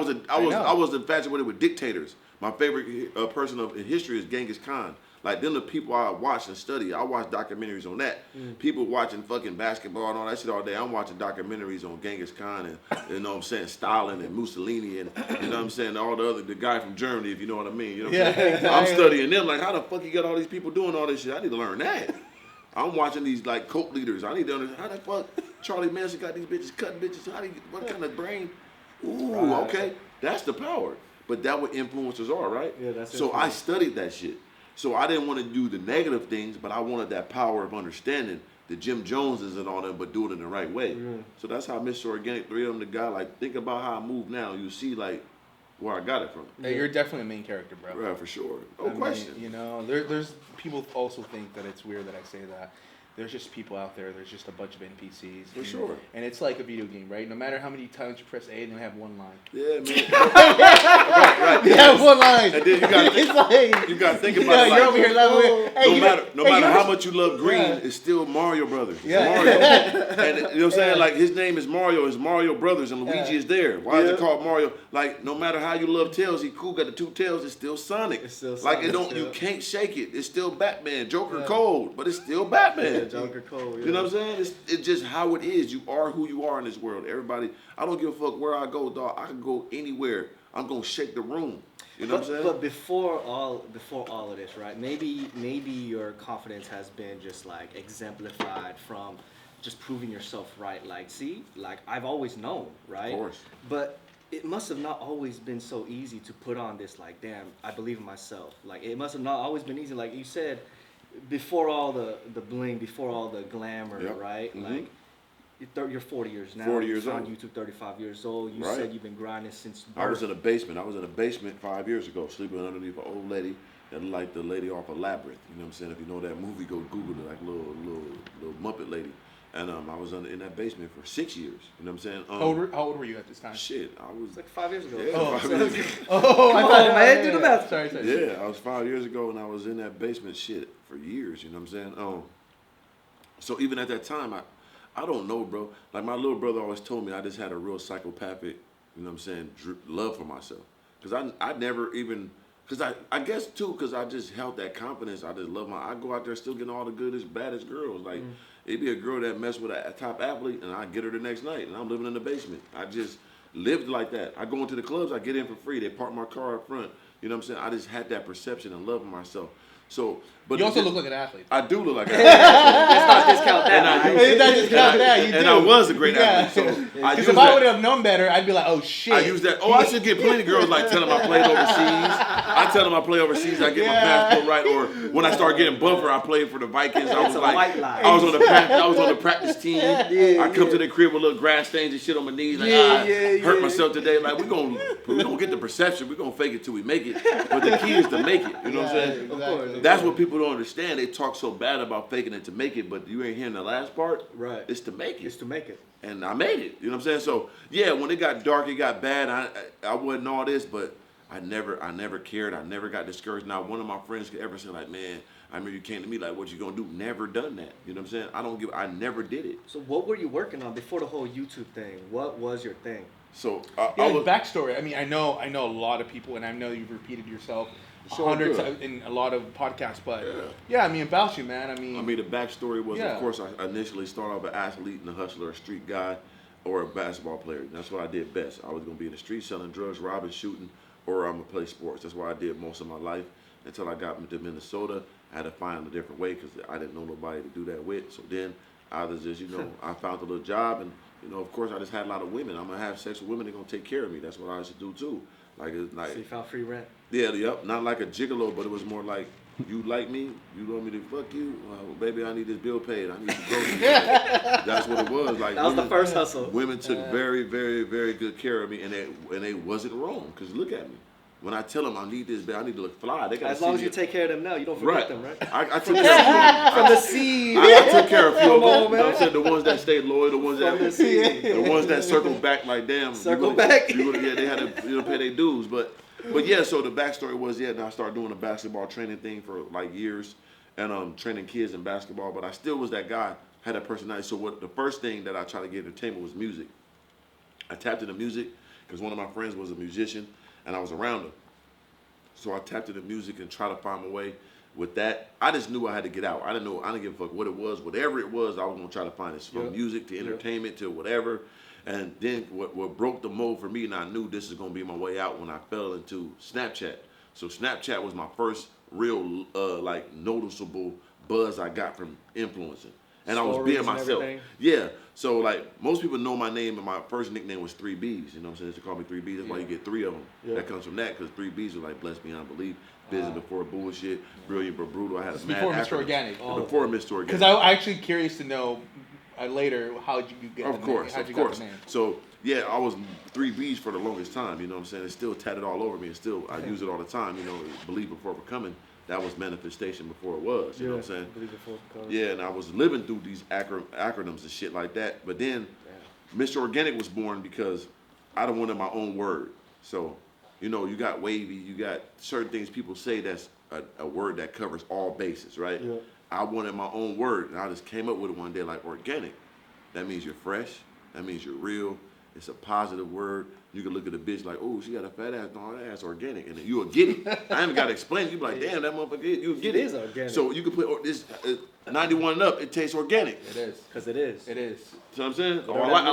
was infatuated with dictators. My favorite person in history is Genghis Khan. Like, them the people I watch and study. I watch documentaries on that. People watching fucking basketball and all that shit all day. I'm watching documentaries on Genghis Khan and, you know what I'm saying, Stalin and Mussolini and, you know what I'm saying, all the guy from Germany, if you know what I mean. You know what I'm saying? Exactly. I'm studying them. Like, how the fuck you got all these people doing all this shit? I need to learn that. I'm watching these, like, cult leaders. I need to understand how the fuck Charlie Manson got these bitches cutting bitches. What kind of brain? Ooh, okay. That's the power. But that's what influencers are, right? Yeah, that's it. So I studied that shit. So I didn't want to do the negative things, but I wanted that power of understanding the Jim Joneses and all that, but do it in the right way. So that's how Mr. Organic, 3 of them, the guy, like, think about how I move now. You see, like, where I got it from. Hey, you're definitely a main character, bro. Yeah, for sure. No question. You know, there's people also think that it's weird that I say that. There's just people out there. There's just a bunch of NPCs. For sure. And it's like a video game, right? No matter how many times you press A, they have one line. Yeah, man. right. They have one line. And then you got to think about it. You're over here laughing. No matter how much you love green, it's still Mario Brothers. Yeah. Mario. And you know what I'm saying? Like, his name is Mario. It's Mario Brothers, and Luigi is there. Why is it called Mario? Like, no matter how you love Tails, he cool, got the 2 tails. It's still Sonic. It's still Sonic. Like, you can't shake it. It's still Batman. Joker cold, but it's still Batman. Joker cold. You know what I'm saying? It's just how it is. You are who you are in this world. Everybody, I don't give a fuck where I go, dog. I can go anywhere. I'm gonna shake the room. You know what I'm saying? But before all of this, right? Maybe your confidence has been just like exemplified from just proving yourself right. Like, see, like, I've always known, right? Of course. But it must have not always been so easy to put on this, like, damn, I believe in myself. Like, it must have not always been easy. Like you said, before all the bling, before all the glamour, right? Like, you're 40 years now. 40 years old. on YouTube, 35 years old. You said you've been grinding since birth. I was in a basement 5 years ago, sleeping underneath an old lady that looked like the lady off of Labyrinth. You know what I'm saying? If you know that movie, go Google it, like little Muppet lady. And I was in that basement for 6 years. You know what I'm saying? How old were you at this time? Shit, I was like 5 years ago. Yeah, 5 years ago. I thought, man, do the math. Sorry. Yeah, I was 5 years ago, and I was in that basement shit for years. You know what I'm saying? So even at that time, I don't know, bro. Like my little brother always told me, I just had a real psychopathic, you know what I'm saying, love for myself. Because I never even, because I guess too, because I just held that confidence. I just love I go out there still getting all the goodest, baddest girls. Like, it'd be a girl that mess with a top athlete, and I get her the next night, and I'm living in the basement. I just lived like that. I go into the clubs, I get in for free. They park my car up front. You know what I'm saying? I just had that perception and love of myself. So, but you also look like an athlete. I do look like an athlete. Let's not discount that. And I was a great athlete. So because if I would have known better, I'd be like, oh shit. I use that. Oh, I should get plenty of girls like tell them I played overseas. I tell them I play overseas. I get my passport right. Or when I start getting buffer, I played for the Vikings. I was like, I was on the practice team. I come to the crib with little grass stains and shit on my knees. Like, hurt myself today. Like we gonna get the perception. We gonna fake it till we make it. But the key is to make it. You know what I'm saying? Exactly. That's what people don't understand. They talk so bad about faking it to make it, but you ain't hearing the last part. Right. It's to make it. It's to make it. And I made it. You know what I'm saying? So yeah, when it got dark, it got bad. I wasn't all this, but I never cared. I never got discouraged. Now one of my friends could ever say like, man, I remember you came to me like, what you gonna do? Never done that. You know what I'm saying? I never did it. So what were you working on before the whole YouTube thing? What was your thing? So backstory. I mean, I know a lot of people, and I know you've repeated yourself hundreds in a lot of podcasts, but I mean, about you, man. I mean, the backstory was, of course, I initially started off an athlete and a hustler, a street guy, or a basketball player. That's what I did best. I was gonna be in the street selling drugs, robbing, shooting, or I'm gonna play sports. That's what I did most of my life until I got to Minnesota. I had to find a different way because I didn't know nobody to do that with. So then I was just, I found a little job, and of course, I just had a lot of women. I'm gonna have sex with women. They're gonna take care of me. That's what I used to do too. So you found free rent? Yeah, yep. Not like a gigolo, but it was more like, you like me? You want me to fuck you? Well, baby, I need this bill paid. I need to go. That's what it was. Like that was the first hustle. Women took very, very, very good care of me, and they wasn't wrong. Cause look at me. When I tell them I need this, I need to look fly. They as long as you take care of them now, you don't forget them, right? I took care of them from the seed. I took care of a few of them. I said the ones that stayed loyal, the ones that the ones that circled back like damn. Back. They had to pay their dues, but yeah. So the backstory was I started doing the basketball training thing for like years, and training kids in basketball. But I still was that guy, had that personality. So the first thing that I tried to get entertainment was music. I tapped into music because one of my friends was a musician, and I was around him. So I tapped into music and tried to find my way with that. I just knew I had to get out. I didn't give a fuck what it was. Whatever it was, I was going to try to find it. From music to entertainment to whatever. And then what broke the mold for me, and I knew this is going to be my way out when I fell into Snapchat. So Snapchat was my first real noticeable buzz I got from influencing. And stories I was being myself. Yeah. So like most people know my name, and my first nickname was 3 Bs. You know what I'm saying? They call me 3 Bs. That's why you get 3 of them. Yeah. That comes from that, because 3 Bs are like blessed beyond belief, business before bullshit, brilliant but brutal. I had a mad before Mr. Organic. Before Mr. Organic. Because I'm actually curious to know later how'd you get the name? Of course. So yeah, I was 3 Bs for the longest time. You know what I'm saying? It's still tatted all over me, and still I use it all the time. Believe before becoming. That was manifestation before it was. You know what I'm saying? Yeah, and I was living through these acronyms and shit like that. But then Mr. Organic was born because I don't wanted my own word. So, you got wavy, you got certain things people say that's a word that covers all bases, right? Yeah. I wanted my own word, and I just came up with it one day like organic. That means you're fresh. That means you're real. It's a positive word. You can look at a bitch like, oh, she got a fat ass. No, that ass organic. And you'll get it. I haven't got to explain it. You be like, damn, that motherfucker, you'll get it. It is organic. So you can put this 91 and up, it tastes organic. It is. Because it is. It is. See what I'm saying? I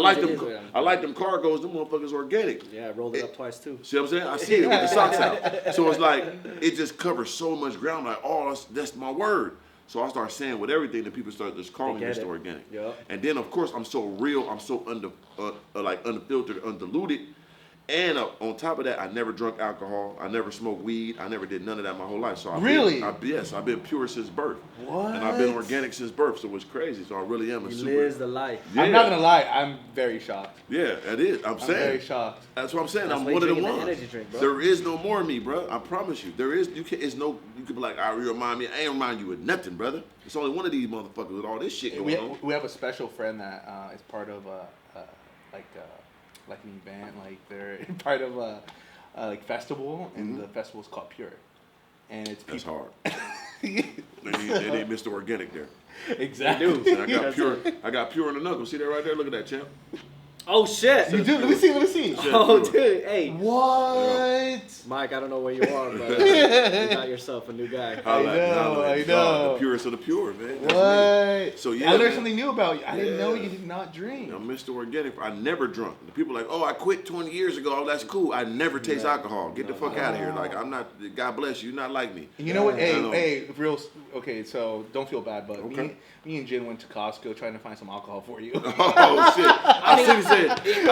like them cargos, them motherfuckers organic. Yeah, I rolled it up twice too. See what I'm saying? I see it with the socks out. So it's like, it just covers so much ground. Like, oh, that's my word. So I started saying with everything that people started just calling me Mr. Organic. Yep. And then, of course, I'm so real. I'm so unfiltered, undiluted. And on top of that, I never drunk alcohol. I never smoked weed. I never did none of that my whole life. So I've been pure since birth. What? And I've been organic since birth. So it's crazy. So I really am a super. Lives the life. Yeah. I'm not gonna lie. I'm very shocked. Yeah, it is. I'm saying. Very shocked. That's what I'm saying. I'm one of the ones. There is no more of me, bro. I promise you. There is. You can be like, I remind me. I ain't remind you of nothing, brother. It's only one of these motherfuckers with all this shit going on. We have a special friend that is part of like an event, like they're part of a festival, and the festival's called Pure, and it's that's hard. They need Mr. Organic there. Exactly. And I got pure in the knuckle. See that right there? Look at that, champ. Oh shit! You do? Let me see. Oh dude, hey. What? Mike, I don't know where you are, but you got yourself a new guy. I know. The purest of the pure, man. What? So yeah, I learned something new about you. I didn't know you did not drink. I'm Mr. Organic. I never drunk. The people are like, oh, I quit 20 years ago. Oh, that's cool. I never taste alcohol. Get the fuck out of here. Like, I'm not. God bless you. You're not like me. And you know what? Hey, real. Okay, so don't feel bad, but me and Jen went to Costco trying to find some alcohol for you. Oh shit! I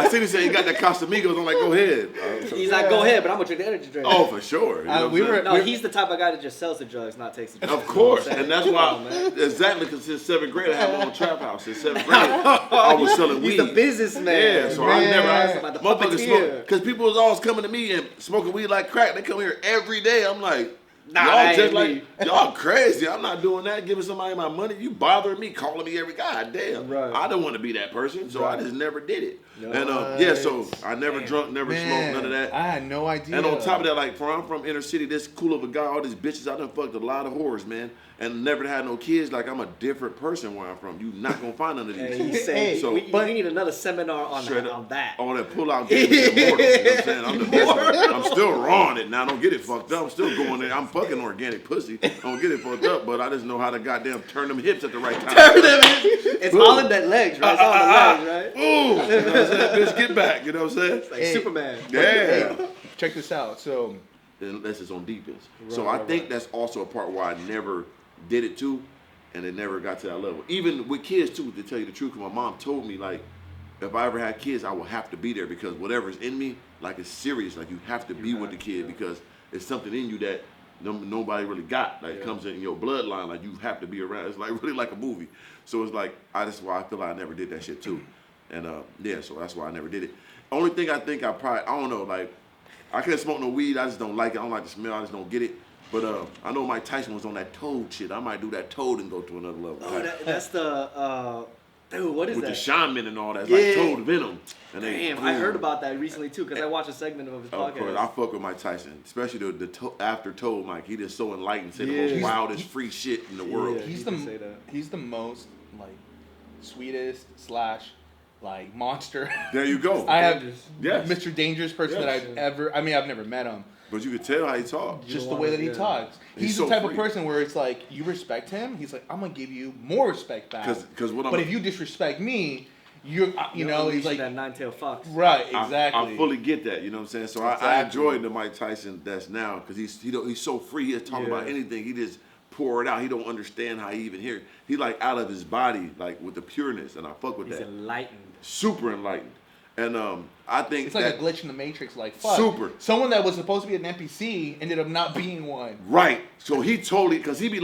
seen he said he got that Casamigos. I'm like, go ahead. He's like, go ahead, but I'm gonna drink the energy drink. Oh, for sure. You know he's the type of guy that just sells the drugs, not takes the drugs. Of course, and that's why exactly because since 7th grade I had my own trap house. Since 7th grade I was selling weed. He's the businessman. Yeah, so I never about the motherfuckers smoke because people was always coming to me and smoking weed like crack. They come here every day. I'm like. Y'all just like y'all crazy. I'm not doing that. Giving somebody my money. You bothering me, calling me every goddamn. Right. I don't want to be that person, so I just never did it. And so I never drunk, never smoked, none of that. I had no idea. And on top of that, like, I'm from inner city, this cool of a guy, all these bitches, I done fucked a lot of whores, man. And never had no kids. Like, I'm a different person where I'm from. You not gonna find none of these. We need another seminar on that. Oh, that pull out game is immortal. You know what I'm saying? I'm the best. I'm still raw on it now. Don't get it fucked up. I'm still going there. I'm fucking organic pussy. Don't get it fucked up, but I just know how to goddamn turn them hips at the right time. Turn them hips. It's all in that legs, right? It's all in the legs, right? Ooh. You know what I'm saying? Bitch, get back. You know what I'm saying? It's like Superman. Yeah. Hey, check this out. So, unless it's on defense. So I think that's also a part where I never did it too, and it never got to that level. Even with kids too, to tell you the truth, my mom told me, like, if I ever had kids, I will have to be there because whatever's in me, like, it's serious. Like, you have to be with the kid because it's something in you that nobody really got. Like, it comes in your bloodline. Like, you have to be around. It's like really like a movie. So it's like, that's why I feel like I never did that shit too. And so that's why I never did it. Only thing I think I don't know, like, I can't smoke no weed. I just don't like it. I don't like the smell. I just don't get it. But I know Mike Tyson was on that toad shit. I might do that toad and go to another level. Oh, that's the dude. What is with that? With the shaman and all that, like toad venom. And I heard about that recently too because I watched a segment of his podcast. Of course, I fuck with Mike Tyson, especially the after toad Mike. He just so enlightened, said the most wildest free shit in the world. Yeah, he's the most like sweetest / like monster. There you go. I have Mr. Dangerous person that I've ever. I mean, I've never met him. But you could tell how he talks. Just the way that he talks. He's the type of person where it's like, you respect him, he's like, I'm going to give you more respect back. But if you disrespect me, you know, he's like... that nine-tailed fox. Right, exactly. I fully get that, you know what I'm saying? So I enjoy the Mike Tyson that's now, because he's so free, he just talk about anything. He just pour it out. He don't understand how he even hear it. He like out of his body, like with the pureness, and I fuck with that. He's enlightened. Super enlightened. And I think it's like a glitch in the Matrix. Like, fuck. Super. Someone that was supposed to be an NPC ended up not being one. Right. So he totally, because he be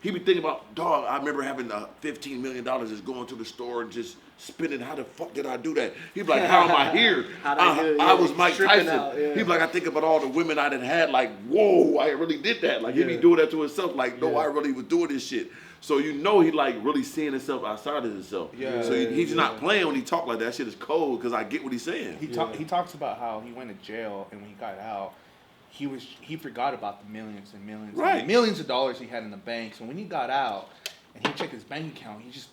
thinking about, dog, I remember having $15 million just going to the store and just spending, how the fuck did I do that? He'd be like, how am I here? I was Mike Tyson. He'd be like, I think about all the women I done had, like, whoa, I really did that. Like, he'd be doing that to himself, like, no, I really was doing this shit. So you know he like really seeing himself outside of himself. Yeah. So he's not playing when he talk like that. That shit is cold because I get what he's saying. He talks about how he went to jail and when he got out, he forgot about the millions and millions and millions of dollars he had in the bank. So when he got out and he checked his bank account, he just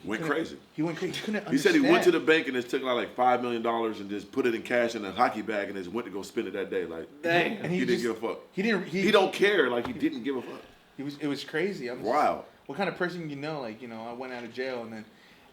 went crazy. He went crazy. He couldn't understand. He said he went to the bank and just took like $5 million and just put it in cash in a hockey bag and just went to go spend it that day. Like, dang. And he didn't give a fuck. He don't care. Like he didn't give a fuck. It was crazy. Wow. What kind of person like, I went out of jail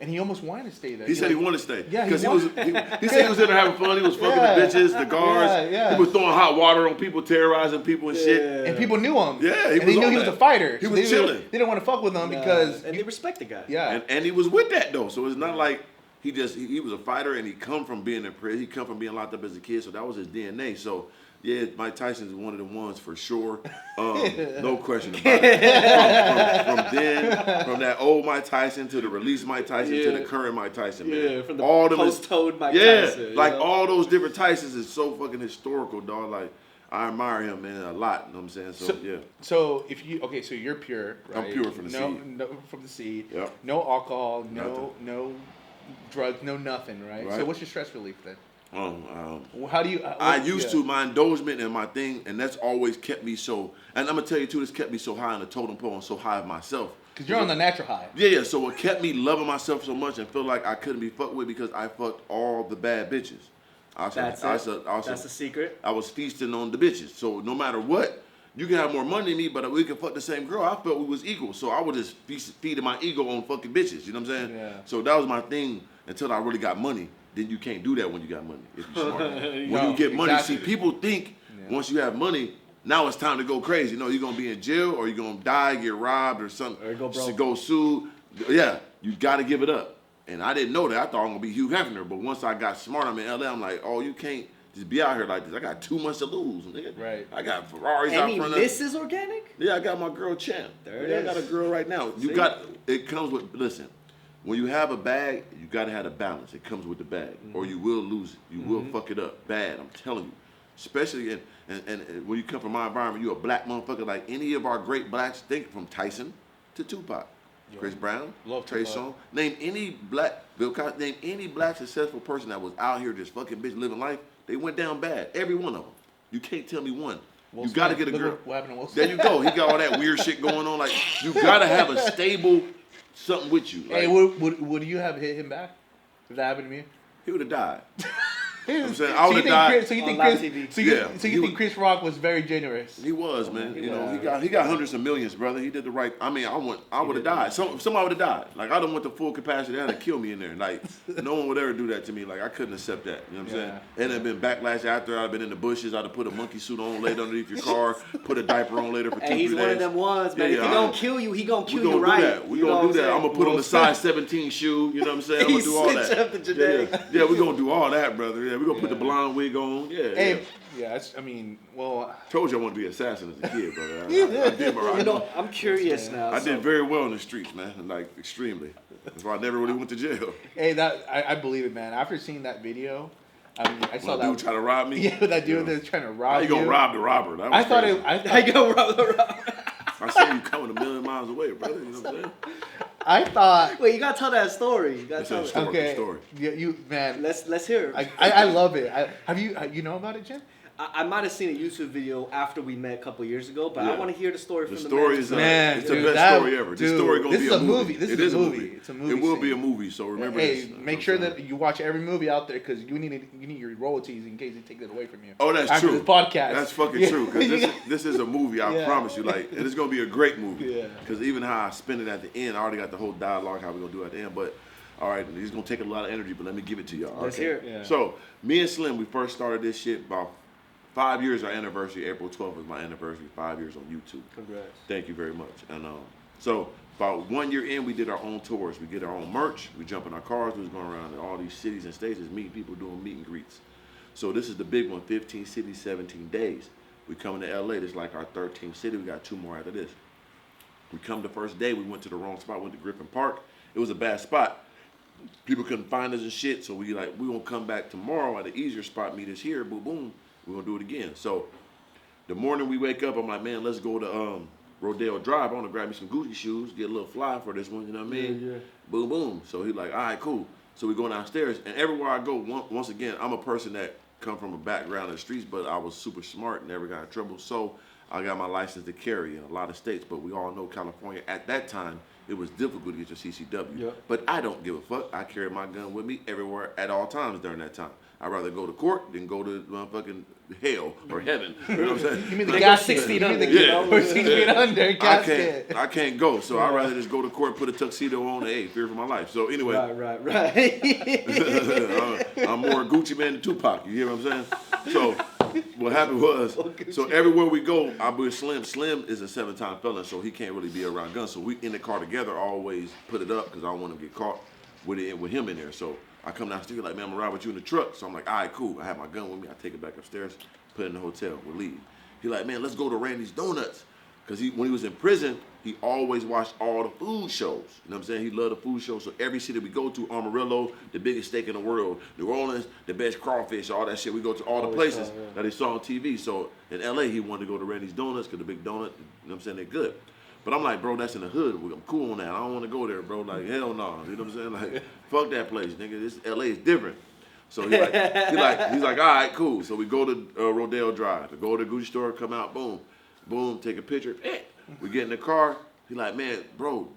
and he almost wanted to stay there. He said he wanted to stay. Yeah, because he said he was in there having fun. He was fucking the bitches, the guards. Yeah. He was throwing hot water on people, terrorizing people and shit. And people knew him. Yeah, they knew he was a fighter. He was chilling. They didn't want to fuck with him because and they respect the guy. Yeah, and he was with that though. So it's not like he was a fighter and he come from being in prison. He come from being locked up as a kid. So that was his DNA. So. Yeah, Mike Tyson is one of the ones for sure. No question about it. From that old Mike Tyson to the released Mike Tyson to the current Mike Tyson, man. Yeah, from the post-toad Mike Tyson. Like all those different Tysons is so fucking historical, dog. Like I admire him, man, a lot. You know what I'm saying? So yeah. So so you're pure, right? I'm pure from the seed. No, from the seed. Yep. No alcohol, no drugs, no nothing, right? So what's your stress relief then? How do you? I used to my indulgement and my thing, and that's always kept me so. And I'm gonna tell you too, this kept me so high on the totem pole and so high of myself. Because you're on the natural high. Yeah. So it kept me loving myself so much and feel like I couldn't be fucked with because I fucked all the bad bitches. That's the secret. I was feasting on the bitches. So no matter what, you can have more money than me, but we can fuck the same girl. I felt we was equal. So I was just feeding my ego on fucking bitches. You know what I'm saying? Yeah. So that was my thing until I really got money. Then you can't do that when you got money. If you're smart. When you get money, exactly. see, people think once you have money, now it's time to go crazy. You know, you're gonna be in jail or you're gonna die, get robbed or something. Or go sue. Yeah, you gotta give it up. And I didn't know that. I thought I was gonna be Hugh Hefner. But once I got smart, I'm in LA. I'm like, oh, you can't just be out here like this. I got too much to lose, nigga. Right. I got Ferraris out front of. This is organic? Yeah, I got my girl Champ. There it is. I got a girl right now. It comes with, listen, when you have a bag, you gotta have a balance. It comes with the bag, or you will lose it. You will fuck it up bad. I'm telling you. Especially and when you come from my environment, you a black motherfucker. Like any of our great blacks, think from Tyson to Tupac, Chris Brown, Trey Songz. Name any black Bill Cosby. Name any black successful person that was out here just fucking bitch living life. They went down bad. Every one of them. You can't tell me one. You gotta get a girl. What happened to Will Smith? There you go. He got all that weird shit going on. Like you gotta have a stable something with you. Like, Hey, would you have hit him back if that happened to me? he would have died. You know what I'm saying? I would have died. So you think on Chris? live TV. So you think Chris Rock was very generous? He was, man. You know, he got hundreds of millions, brother. He did the right. I mean, I would have died. Somebody would have died. Like I don't want the full capacity. They had to kill me in there. Like no one would ever do that to me. Like I couldn't accept that. You know what I'm saying? And it'd been backlash after. I'd been in the bushes. I'd have put a monkey suit on, laid underneath your car, put a diaper on later for 2-3 days. And he's one of them ones, man. Yeah, if he gonna kill you, he gonna kill you gonna right. do that. We gonna do that. I'm gonna put on the size 17 shoe. You know what I'm saying? I'm gonna do all Switch that. up the genetics. Yeah, we gonna do all that, brother. Yeah, we gonna put the blonde wig on. Yeah. Hey, I mean, well. Told you I wanted to be an assassin as a kid, brother. I did my right. You know, I'm curious now. I did very well in the streets, man. Like extremely. That's why I never really went to jail. Hey, I believe it, man. After seeing that video, I mean, I saw that dude try to rob me. Yeah, that dude that's trying to rob How you gonna rob the robber? That was crazy. I go rob the robber. I saw you coming a million miles away, brother. You know what I'm saying? I thought. Wait, you gotta tell that story. You gotta It's tell a it. story. Okay, Story. you man. Let's hear it. I love it. Have you know about it, Jim? I might have seen a YouTube video after we met a couple years ago, but I Yeah. want to hear the story from The the story man. is Man, it's dude, the best story ever. This story gonna this be is a a movie. This It is is a movie. It's a movie. It will be a scene. movie. So remember Hey, this. make sure that you watch every movie out there because you need your royalties in case they take it away from you. Oh, that's After true. This podcast. That's fucking true. Because this is a movie. I promise you. Like, and it's gonna be a great movie. Yeah. Because even how I spin it at the end, I already got the whole dialogue how we gonna do it at the end. But all right, it's gonna take a lot of energy. But let me give it to y'all. Let's hear it. Yeah. So me and Slim, we first started this shit about 5 years. Our anniversary, April 12th was my anniversary. 5 years on YouTube. Congrats. Thank you very much. And so about 1 year in, we did our own tours. We get our own merch. We jump in our cars. We was going around in all these cities and states, just meeting people, doing meet and greets. So this is the big one, 15 cities, 17 days. We coming to LA. This is like our 13th city. We got 2 more after this. We come the first day. We went to the wrong spot. Went to Griffin Park. It was a bad spot. People couldn't find us and shit. So we gonna come back tomorrow at an easier spot. Meet us here. Boom, boom. We're gonna do it again. So the morning we wake up, I'm like, man, let's go to Rodeo Drive. I want to grab me some Gucci shoes, get a little fly for this one, you know what I mean? Yeah. Boom, boom. So he's like, all right, cool. So we go downstairs, and everywhere I go, once again, I'm a person that come from a background in the streets, but I was super smart, never got in trouble. So I got my license to carry in a lot of states, but we all know California at that time, it was difficult to get your CCW. Yep. But I don't give a fuck. I carry my gun with me everywhere at all times during that time. I'd rather go to court than go to motherfucking hell or heaven. You know what I'm saying? You mean the They gas go 6 feet under. Yeah. Or 6 feet under casket. I can't go, so I'd rather just go to court, put a tuxedo on, and hey, fear for my life. So anyway, Right. I'm more Gucci man than Tupac. You hear what I'm saying? So what happened was, so everywhere we go, I be with Slim. Slim is a 7-time felon, so he can't really be around guns. So we in the car together, always put it up because I don't want to get caught with him in there. So I come downstairs like, man, I'm gonna ride with you in the truck. So I'm like, all right, cool. I have my gun with me. I take it back upstairs, put it in the hotel. We leave. He like, man, let's go to Randy's Donuts. Because when he was in prison, he always watched all the food shows. You know what I'm saying? He loved the food shows. So every city we go to, Amarillo, the biggest steak in the world. New Orleans, the best crawfish, all that shit. We go to all the places that he saw on TV. So in LA, he wanted to go to Randy's Donuts because the big donut, you know what I'm saying, they're good. But I'm like, bro, that's in the hood. I'm cool on that. I don't want to go there, bro. Like, hell no. You know what I'm saying? Like, fuck that place, nigga. This LA is different. So he's like, all right, cool. So we go to Rodale Drive. We go to the Gucci store, come out, boom, boom, take a picture. We get in the car. He's like, man, bro,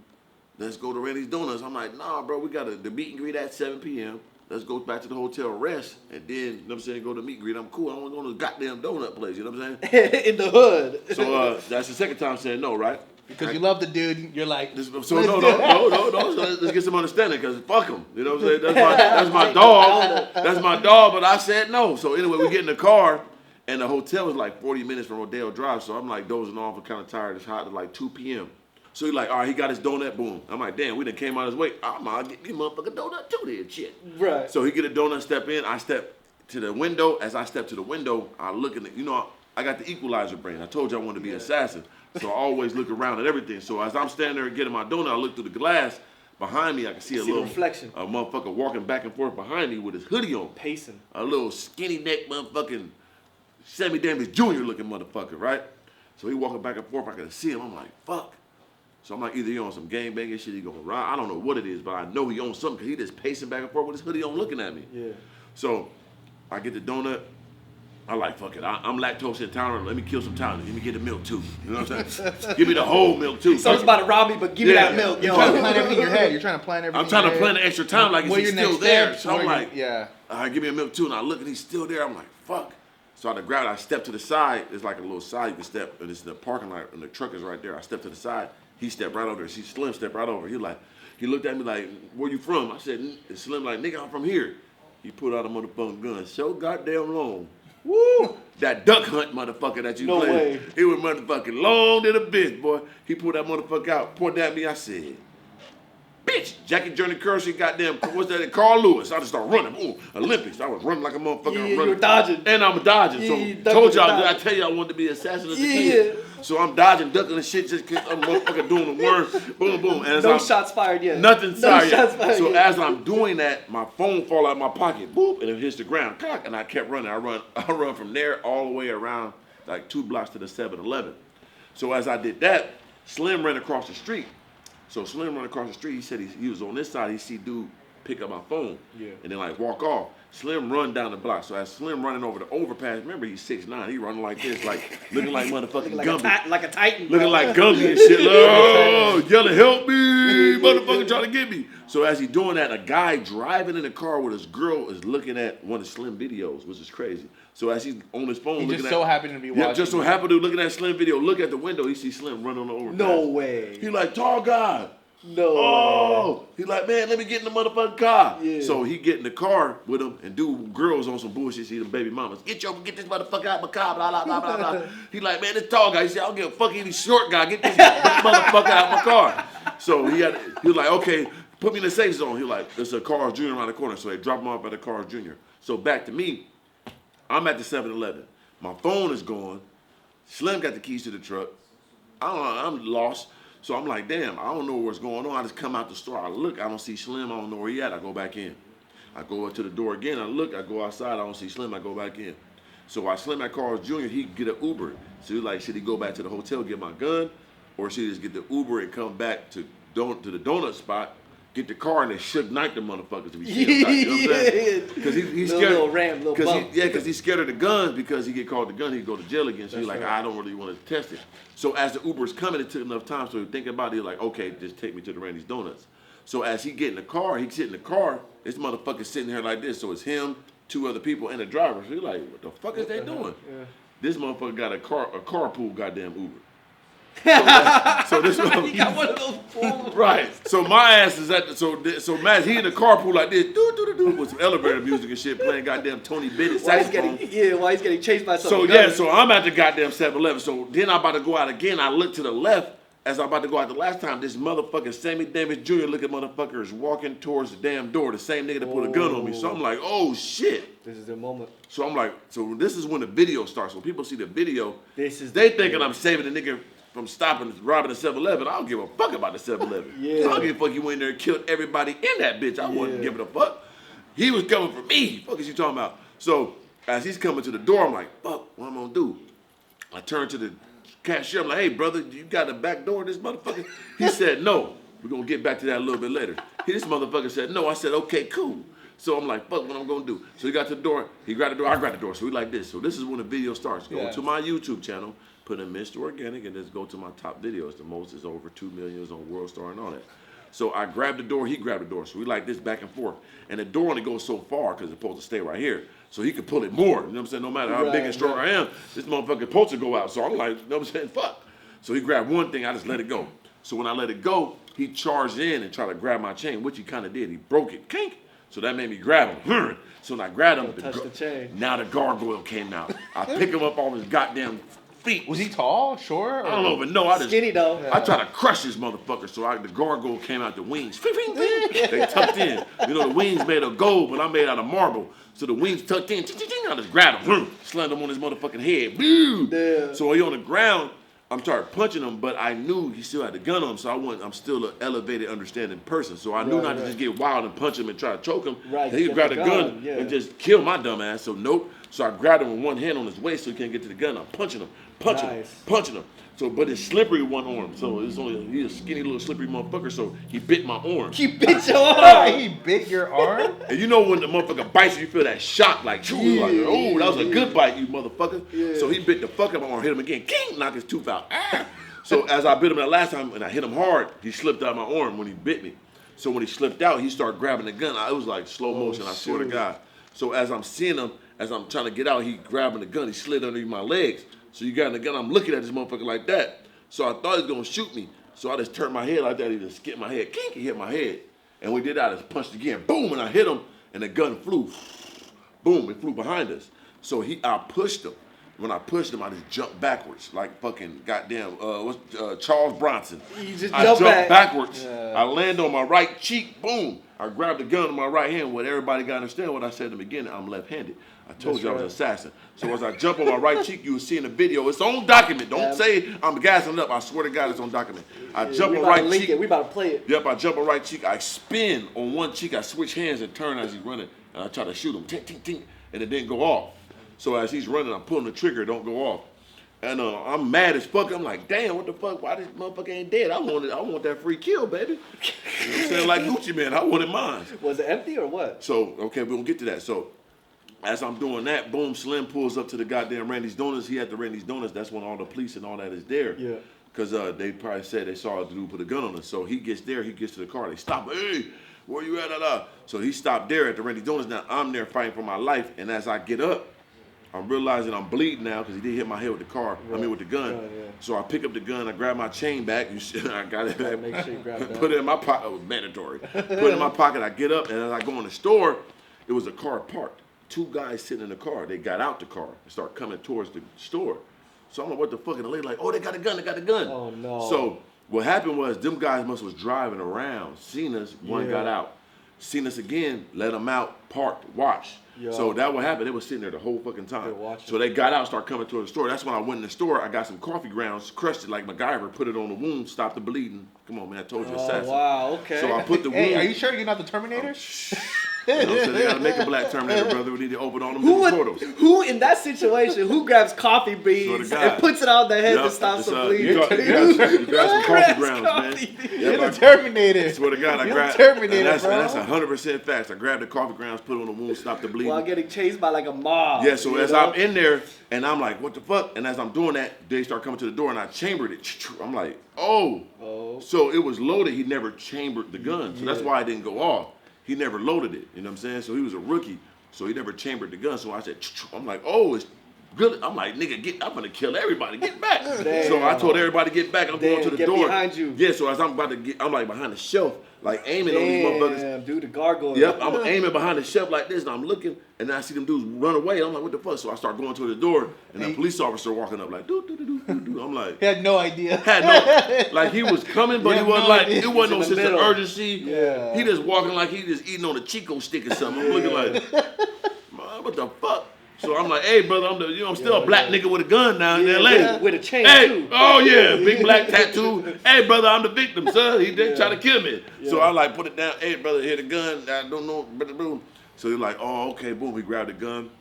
let's go to Randy's Donuts. I'm like, nah, bro, we got the meet and greet at 7 p.m. Let's go back to the hotel, rest, and then, you know what I'm saying, go to meet and greet. I'm cool. I want to go to the goddamn donut place, you know what I'm saying? In the hood. So that's the second time saying no, right? Because you love the dude, you're like... No. So let's get some understanding, because fuck him. You know what I'm saying? That's my dog. That's my dog, but I said no. So anyway, we get in the car, and the hotel was like 40 minutes from Rodale Drive, so I'm like dozing off and kind of tired. It's hot. It's like 2 p.m. So he's like, all right, he got his donut, boom. I'm like, damn, we done came out his way. I'm gonna get me a motherfucking donut too then, shit. Right. So he get a donut, step in. I step to the window. As I step to the window, I look in the, I got the equalizer brain. I told you I wanted to be an assassin. So I always look around at everything. So as I'm standing there getting my donut, I look through the glass. Behind me, I can see a little reflection. A motherfucker walking back and forth behind me with his hoodie on. Pacing. A little skinny neck motherfucking Sammy Davis Jr. looking motherfucker, right? So he walking back and forth. I can see him. I'm like, fuck. So I'm like, either he on some gangbanging shit, he going ride. I don't know what it is, but I know he on something because he just pacing back and forth with his hoodie on looking at me. Yeah. So I get the donut. I like, fuck it. I'm lactose intolerant. Let me kill some time. Let me get the milk too. You know what I'm saying? Give me the whole milk too. Someone's about to rob me, but give me that milk. You're trying to plan everything in your head. You're trying to plan everything. I'm trying to plan the extra time like he's still there. So I'm like, give me a milk too. And I look and he's still there. I'm like, fuck. So I grab it. I step to the side. It's like a little side you can step. And it's the parking lot and the truck is right there. I step to the side. He stepped right over there. See Slim step right over. He looked at me like, where you from? I said, Slim like, nigga, I'm from here. He pulled out a motherfucking gun so goddamn long. Woo! That duck hunt motherfucker that you played. No way. It was motherfucking long than a bitch, boy. He pulled that motherfucker out, pointed at me. I said, bitch, Jackie Journey Kersey, goddamn, what's that? Carl Lewis. I just started running. Ooh, Olympics. I was running like a motherfucker. You were dodging. And I'm dodging. So told y'all, did I tell you I wanted to be an assassin as a kid? So I'm dodging, ducking and shit, just I'm motherfucking doing the word. Boom, boom. And no shots fired yet. Nothing fired yet. So as I'm doing that, my phone fall out of my pocket, boop, and it hits the ground. Cock, and I kept running. I run from there all the way around like 2 blocks to the 7-Eleven. So as I did that, Slim ran across the street. So Slim ran across the street. He said he was on this side. He see dude pick up my phone and then like walk off. Slim run down the block. So as Slim running over the overpass, remember he's 6'9". He running like this, like looking like motherfucking Gumby. Like a Titan. Looking like Gumby and shit. Oh, yelling, help me, motherfucker trying to get me. So as he doing that, a guy driving in the car with his girl is looking at one of Slim videos, which is crazy. So as he's on his phone looking at... He just so happened to be watching. Yeah, just so happened to be looking at Slim video. Look at the window, he see Slim running on the overpass. No way. He like, tall guy. No way. He like, man, let me get in the motherfucking car. Yeah. So he get in the car with him and do girls on some bullshit, see them baby mamas. Get this motherfucker out of my car, blah, blah, blah, blah, blah. He like, man, this tall guy. He said, I don't give a fuck any short guy. Get this motherfucker out of my car. So he was like, okay, put me in the safe zone. He like, there's a Carl's Jr. around the corner. So they drop him off at the Carl's Jr. So back to me, I'm at the 7-Eleven. My phone is gone. Slim got the keys to the truck. I don't know, I'm lost. So I'm like, damn, I don't know what's going on. I just come out the store. I look, I don't see Slim. I don't know where he at. I go back in. I go up to the door again. I look, I go outside. I don't see Slim. I go back in. So while Slim at Carl's Jr., he get an Uber. So he's like, should he go back to the hotel, get my gun? Or should he just get the Uber and come back to the donut spot, get the car, and then Suge Knight the motherfuckers if he kills. You know what I'm saying? Because he's scared. Little ram, little bump. Because he's scared of the guns because he get caught with the gun, he go to jail again. So he's like, I don't really want to test it. So as the Uber's coming, it took enough time. So he's thinking about it, he's like, okay, just take me to the Randy's Donuts. So as he get in the car, he sit in the car, this motherfucker's sitting here like this. So it's him, 2 other people, and the driver. So he's like, what the fuck is they doing? Yeah. This motherfucker got a carpool goddamn Uber. So this he got one of those pools. Right. So my ass is at the, so Matt, he in the carpool like this, with some elevator music and shit, playing goddamn Tony Bennett saxophone. While he's getting chased by something. So yeah, so I'm at the goddamn 7-Eleven. So then I'm about to go out again. I look to the left as I'm about to go out the last time. This motherfucking Sammy Davis Jr. looking motherfucker is walking towards the damn door. The same nigga that put a gun on me. So I'm like, oh shit. This is the moment. So I'm like, so this is when the video starts. When people see the video, they thinking I'm saving the nigga from robbing the 7-Eleven. I don't give a fuck about the 7-Eleven. Yeah. I don't give a fuck you went in there and killed everybody in that bitch. I wasn't giving a fuck. He was coming for me. Fuck is you talking about? So as he's coming to the door, I'm like, fuck, what I'm gonna do? I turn to the cashier. I'm like, hey, brother, you got a back door this motherfucker? He said, no. We're gonna get back to that a little bit later. This motherfucker said, no. I said, okay, cool. So I'm like, fuck, what I'm gonna do? So he got to the door, he grabbed the door, I grabbed the door. So we like this. So this is when the video starts. Go to my YouTube channel, put in Mr. Organic, and just go to my top videos. The most is over 2 million on World Star and all that. So I grabbed the door, he grabbed the door. So we like this back and forth. And the door only goes so far because it's supposed to stay right here. So he could pull it more. You know what I'm saying? No matter how big and strong I am, this motherfucker supposed to go out. So I'm like, you know what I'm saying? Fuck. So he grabbed one thing, I just let it go. So when I let it go, he charged in and tried to grab my chain, which he kind of did. He broke it. Kink. So that made me grab him. So when I grabbed him, the chain. Now the gargoyle came out. I pick him up off his goddamn feet. Was he tall, short? I don't even know. I just skinny though. I tried to crush this motherfucker. So the gargoyle came out the wings. They tucked in. You know, the wings made of gold, but I made out of marble. So the wings tucked in. I just grabbed him. Slammed him on his motherfucking head. Boom. So he on the ground. I'm started punching him, but I knew he still had the gun on him, so I'm still an elevated, understanding person. So I knew not to just get wild and punch him and try to choke him. Right. He grabbed the gun and just kill my dumb ass. So nope. So I grabbed him with one hand on his waist so he can't get to the gun. I'm punching him, punching him. So, but it's slippery one arm. So he's a skinny little slippery motherfucker. So he bit my arm. He bit your arm. He bit your arm? And you know when the motherfucker bites you feel that shock like, like, oh, that was a good bite, you motherfucker. Yeah. So he bit the fuck out of my arm, hit him again, king, knock his tooth out. So as I bit him that last time and I hit him hard, he slipped out of my arm when he bit me. So when he slipped out, he started grabbing the gun. It was like slow motion, I swear to God. So as I'm seeing him, as I'm trying to get out, he grabbing the gun, he slid underneath my legs. So you got the gun, I'm looking at this motherfucker like that. So I thought he was gonna shoot me. So I just turned my head like that, he just skipped my head, kink, he hit my head. And we did that, I just punched again, boom, and I hit him, and the gun flew. Boom, it flew behind us. So I pushed him. When I pushed him, I just jumped backwards, like fucking goddamn, Charles Bronson. You just I jumped backwards. Yeah. I landed on my right cheek, boom. I grabbed the gun in my right hand. What everybody got to understand what I said in the beginning, I'm left-handed. I told you I was an assassin. So as I jump on my right cheek, you will see in the video, it's on document. Don't say I'm gassing it up. I swear to God, it's on document. I jump on right cheek. We about to play it. Yep, I jump on right cheek. I spin on one cheek. I switch hands and turn as he's running. And I try to shoot him, tink, tink, tink, and it didn't go off. So as he's running, I'm pulling the trigger, it don't go off. And I'm mad as fuck. I'm like, damn, what the fuck? Why this motherfucker ain't dead? I want that free kill, baby. You know what I'm saying? Like Gucci Man, I wanted mine. Was it empty or what? So, okay, we're gonna get to that. So, as I'm doing that, boom, Slim pulls up to the goddamn Randy's Donuts. He had the Randy's Donuts. That's when all the police and all that is there. Yeah. Because they probably said they saw the dude put a gun on us. So he gets there, he gets to the car. They stop, hey, where you at? So he stopped there at the Randy's Donuts. Now I'm there fighting for my life. And as I get up, I'm realizing I'm bleeding now because he did hit my head with the car. Right. I mean with the gun. Yeah. So I pick up the gun, I grab my chain back. You see, I got it back. Make sure you grab that. Put it in my pocket. It was mandatory. Put it in my pocket. I get up, and as I go in the store, it was a car parked. 2 guys sitting in the car. They got out the car and start coming towards the store. So I'm like, what the fuck? And the lady like, oh, they got a gun. They got a gun. Oh no. So what happened was them guys must was driving around, seen us. One got out, seen us again, let them out, parked, watched. Yo. So that what happened. They was sitting there the whole fucking time. So they got out, started coming to the store. That's when I went in the store. I got some coffee grounds, crushed it like MacGyver, put it on the wound, stopped the bleeding. Come on, man, I told you, assassin. Wow, okay. So I put the wound. Hey, are you sure you're not the Terminator? You know what I'm saying? They gotta make a black Terminator, brother. We need to open all them portals. Who in that situation, who grabs coffee beans and puts it on their head to stop some bleeding? You grab some coffee grounds, man. You're the Terminator. I swear to God, I grabbed. Terminator, and that's 100% facts. I grabbed the coffee grounds, put it on the wound, stopped the bleeding. While getting chased by like a mob. Yeah, so as I'm in there, and I'm like, what the fuck? And as I'm doing that, they start coming to the door, and I chambered it. I'm like, oh. So it was loaded. He never chambered the gun. So that's why it didn't go off. He never loaded it, you know what I'm saying? So he was a rookie, so he never chambered the gun. So I said, I'm like, oh, it's good. I'm like, nigga, I'm gonna kill everybody, get back. Damn. So I told everybody, get back, I'm going to the door. Behind you. Yeah, so as I'm about to get, I'm like behind the shelf, like aiming on these motherfuckers. Damn, dude, the gargoyle. Yep, I'm aiming behind the shelf like this, and I'm looking, and then I see them dudes run away. I'm like, what the fuck? So I start going to the door, and the police officer walking up like, doo, doo, doo, doo, doo, doo. I'm like, he had no idea. Like he was coming, but he wasn't like, it wasn't no sense of urgency. Yeah. He just walking like he just eating on a Chico stick or something. I'm looking like, man, what the fuck? So I'm like, hey, brother, I'm still a black nigga with a gun down in L.A. With a chain, too. Oh, yeah, big black tattoo. Hey, brother, I'm the victim, sir. They try to kill me. Yeah. So I like put it down. Hey, brother, here the gun. I don't know. Boom. So they're like, oh, okay, boom. He grabbed the gun.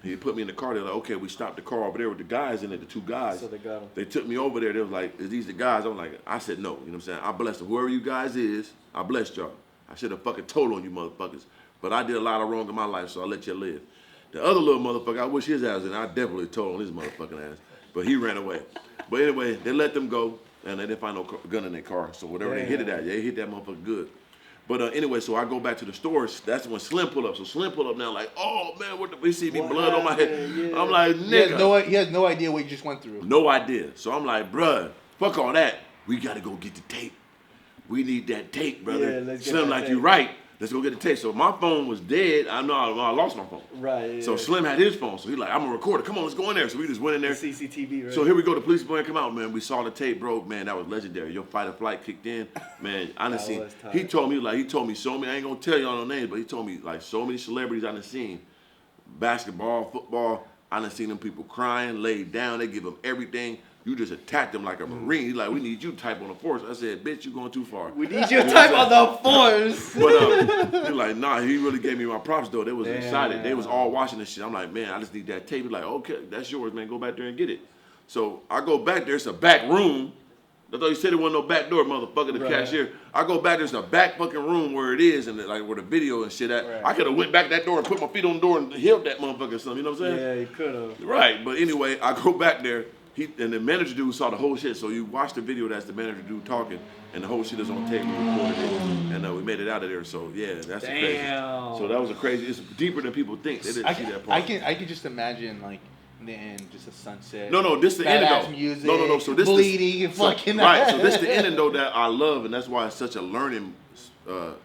He put me in the car. They're like, okay, we stopped the car over there with the guys in it, the 2 guys. So they got him. They took me over there. They was like, is these the guys? I'm like, I said no. You know what I'm saying? I blessed them. Whoever you guys is, I blessed y'all. I should have fucking told on you motherfuckers. But I did a lot of wrong in my life, so I let you live. The other little motherfucker, I wish his ass, and I definitely told on his motherfucking ass. But he ran away. But anyway, they let them go, and they didn't find no gun in their car. So whatever they hit it at, they hit that motherfucker good. But anyway, so I go back to the stores. That's when Slim pull up. So Slim pull up now like, oh, man, he see me blood on my head. Yeah. I'm like, nigga. He has no idea what you just went through. No idea. So I'm like, bruh, fuck all that. We got to go get the tape. We need that tape, brother. Yeah, Slim, like, you right. Let's go get the tape. So my phone was dead. I know I lost my phone. Right. Yeah. So Slim had his phone. So he like, I'm a recorder. Come on, let's go in there. So we just went in there. The CCTV, right? So here we go. The police boy come out, man. We saw the tape, bro. Man, that was legendary. Your fight or flight kicked in. Man, I done seen. He told me so many. I ain't gonna tell y'all no names, but he told me like so many celebrities I done seen. Basketball, football. I done seen them people crying, laid down. They give them everything. You just attacked them like a Marine. He's like, we need you to type on the force. I said, bitch, you going too far. We need you to type on the force. But he's like, nah, he really gave me my props, though. They was excited. They was all watching this shit. I'm like, man, I just need that tape. He's like, okay, that's yours, man. Go back there and get it. So I go back there. It's a back room. I thought you said it wasn't no back door, motherfucker, the cashier. I go back, there's a back fucking room where it is, and like where the video and shit at. Right. I could have went back that door and put my feet on the door and held that motherfucker or something, you know what I'm saying? Yeah, you could have. Right, but anyway, I go back there. And the manager dude saw the whole shit, so you watch the video, that's the manager dude talking, and the whole shit is on tape, we recorded it, and we made it out of there, so yeah, that's crazy. So that was a crazy, it's deeper than people think, they didn't see that part. I can just imagine, like, in the end, just a sunset. No, this the ending though. Music, no, so this bleeding and fucking right, so this the ending though that I love, and that's why it's such a learning,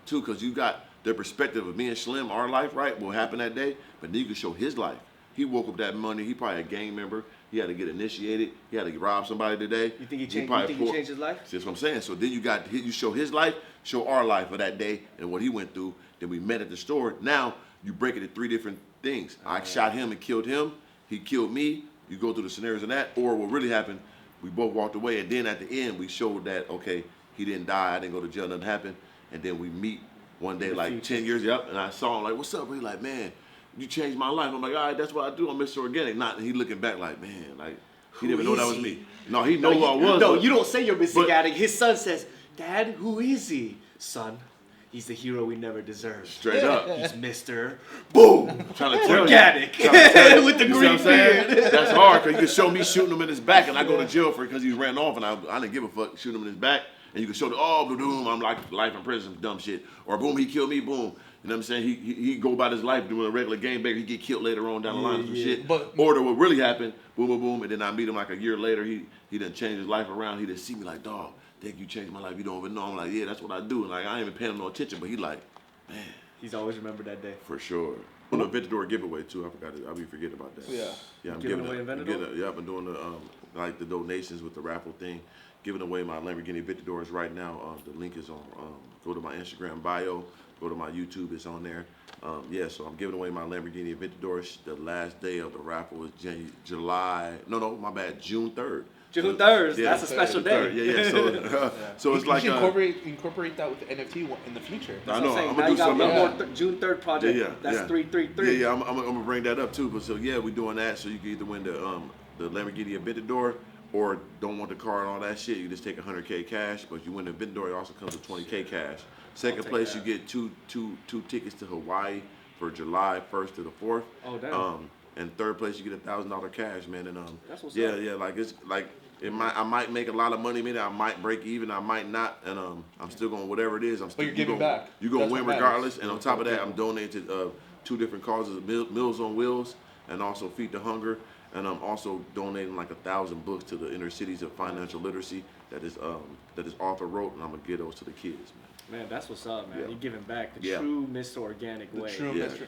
too, because you got the perspective of me and Slim, our life, right, what happened that day, but then you can show his life. He woke up that morning, he probably a gang member. He had to get initiated. He had to rob somebody today. You think he changed his life? That's what I'm saying. So then you show his life, show our life of that day and what he went through. Then we met at the store. Now you break it into 3 different things. I shot him and killed him. He killed me. You go through the scenarios of that. Or what really happened, we both walked away. And then at the end, we showed that, okay, he didn't die. I didn't go to jail. Nothing happened. And then we meet one day, like 10 years, and I saw him like, what's up? He's like, man, you changed my life. I'm like, all right, that's what I do. I'm Mr. Organic. And he looking back like, man, like, he didn't even know that was me. No, he know who I was. No, you don't say you're Mr. Organic. His son says, Dad, who is he? Son, he's the hero we never deserved. Straight up. He's Mr. Boom. Trying to tell Organic. You. With the green beard. That's hard, because you can show me shooting him in his back, and I go to jail for it because he ran off, and I didn't give a fuck shooting him in his back. And you can show boom, I'm like life in prison, dumb shit. Or boom, he killed me, boom. You know what I'm saying? He go about his life doing a regular game banger. He get killed later on down the line or some shit. But what really happened, boom, boom, boom, and then I meet him like a year later. He done changed his life around. He just see me like, dog, think you changed my life. You don't even know. I'm like, yeah, that's what I do. And like, I ain't even paying him no attention, but he like, man. He's always remembered that day. For sure. On the Aventador giveaway too. I forgot it. I'll be forgetting about that. Yeah, I'm giving away Aventador? Yeah, I've been doing the donations with the raffle thing. Giving away my Lamborghini Aventadors right now. The link is on, go to my Instagram bio, go to my YouTube, it's on there. So I'm giving away my Lamborghini Aventadors. The last day of the raffle is June 3rd. June 3rd, that's a special day. Yeah. So it's like incorporate that with the NFT in the future. I know. I'm gonna do something else. June 3rd project. That's 333. Yeah. I'm gonna bring that up too. But so yeah, we're doing that. So you can either win the Lamborghini Aventador, or don't want the car and all that shit. You just take $100K cash. But you win the Aventador, it also comes with $20K cash. Second place, you get two tickets to Hawaii for July 1st to the 4th. Oh damn. And third place, you get $1,000 cash, man. And that's what's up. Yeah. Like it's like. I might make a lot of money, maybe I might break even, I might not, and I'm still going whatever it is. But you're giving back. You're gonna win regardless, and on top of that, I'm donating to 2 different causes: Meals on Wheels, and also Feed the Hunger. And I'm also donating like 1,000 books to the inner cities of financial literacy that is author wrote, and I'm gonna give those to the kids, man. Man, that's what's up, man. You're giving back the true Mr. Organic way.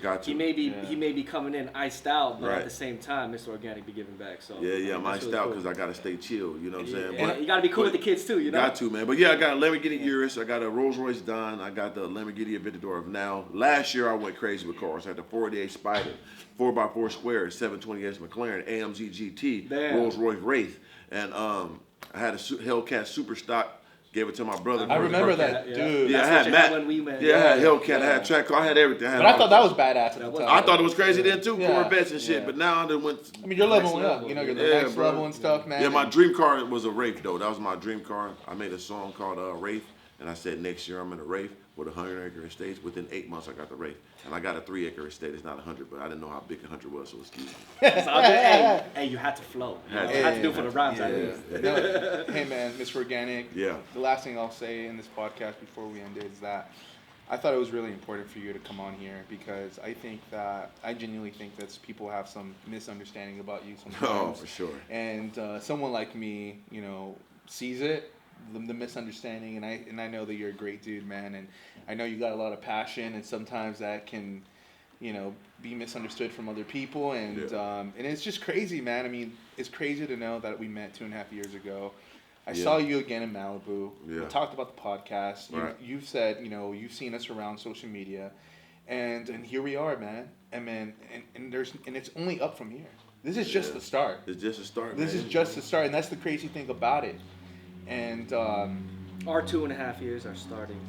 Got to. He may be coming in iced out, but at the same time, Mr. Organic be giving back. So I'm iced out because I gotta stay chill. You know what I'm saying? But you gotta be cool with the kids too. You know. Got to, man. But yeah, I got a Lamborghini Urus. I got a Rolls Royce Don. I got the Lamborghini Aventador of now. Last year I went crazy with cars. I had the 48 Spider, 4x4 Square, 720S McLaren, AMG GT, Rolls Royce Wraith, and I had a Hellcat Super Stock. Gave it to my brother. I remember that, dude. Yeah, I had Matt. When we met. Yeah, I had Hellcat. I had track car. I had everything. But I thought that was badass at the time. I thought it was crazy then too, Corvettes and shit. But now I done went. I mean, you're leveling up. You know, you're the next level and stuff, man. Yeah, my dream car was a Wraith though. That was my dream car. I made a song called Wraith, And I said, next year I'm in a Wraith with 100-acre estates. Within 8 months, I got the Wraith. And I got a 3-acre estate. It's not 100, but I didn't know how big 100 was, so excuse me. Hey, you had to flow. You had to do it for the rhymes, at least. No, hey, man, Mr. Organic. Yeah. The last thing I'll say in this podcast before we end it is that I thought it was really important for you to come on here because I genuinely think that people have some misunderstanding about you sometimes. Oh, for sure. And someone like me, sees it, the misunderstanding, and I know that you're a great dude, man, and I know you got a lot of passion, and sometimes that can, be misunderstood from other people, and it's just crazy, man. I mean, it's crazy to know that we met 2.5 years ago. I saw you again in Malibu. We talked about the podcast. You've said, you've seen us around social media, and here we are, man. And it's only up from here. This is just the start. It's just a start. This is just the start, and that's the crazy thing about it. And our 2.5 years are starting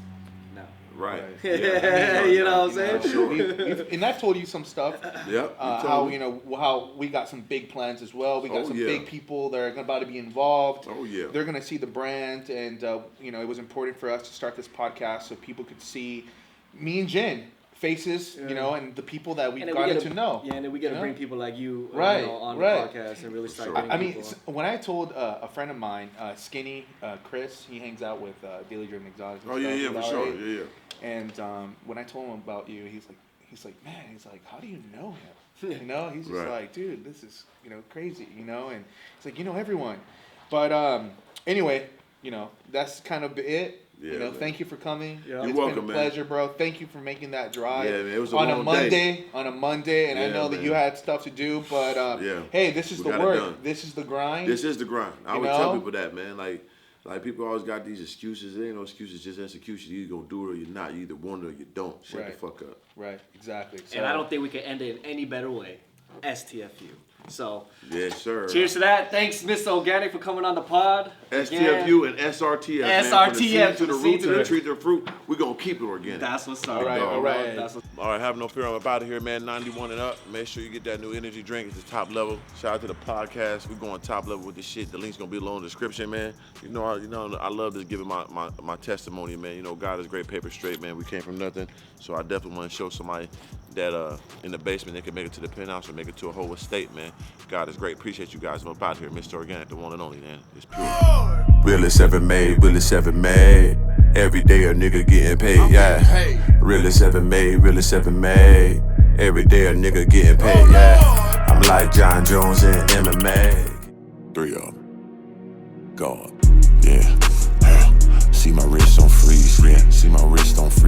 now. Right. Yeah. You know what I'm saying? Sure. And I've told you some stuff. Yep. How we got some big plans as well. We got some big people that are about to be involved. Oh yeah. They're gonna see the brand, and it was important for us to start this podcast so people could see me and Jen faces, and the people that we've gotten to know. Yeah, and then we get to bring people like you, on the podcast and really start. I mean, when I told a friend of mine, Skinny Chris, he hangs out with Daily Driven Exotics. Oh yeah, for sure, yeah. And when I told him about you, he's like, man, how do you know him? He's just like, dude, this is crazy, and he's like, everyone. But anyway, that's kind of it. Yeah, thank you for coming. Yeah. It's welcome, been a pleasure, bro. Thank you for making that drive. Yeah, man, it was on a Monday, and I know that you had stuff to do, but hey, this is the work. This is the grind. This is the grind. I would tell people that, man. Like people always got these excuses. There ain't no excuses, just execution. You either gonna do it or you're not. You either want it or you don't. Shut the fuck up. Right, exactly. So, and I don't think we can end it in any better way. STFU. So, yes, sir. Cheers to that. Thanks, Mr. Organic, for coming on the pod. STFU and SRTF. Man. SRTF. To the root, to the tree, to the fruit. We're going to keep it organic. That's what's up. All right. All right, have no fear. I'm about to here, man. 91 and up. Make sure you get that new energy drink. It's the top level. Shout out to the podcast. We're going top level with this shit. The link's going to be below in the description, man. I love just giving my testimony, man. God is great, paper straight, man. We came from nothing. So I definitely want to show somebody that in the basement they can make it to the penthouse or make it to a whole estate, man. God is great. Appreciate you guys. I'm about here, Mr. Organic, the one and only, man. It's pure. Realest ever made, realest ever made. Every day a nigga getting paid, yeah. Realest ever made, realest ever made. Every day a nigga getting paid, yeah. I'm like John Jones in MMA. 3 of them. God, yeah. See my wrist on freeze, yeah. See my wrist on freeze.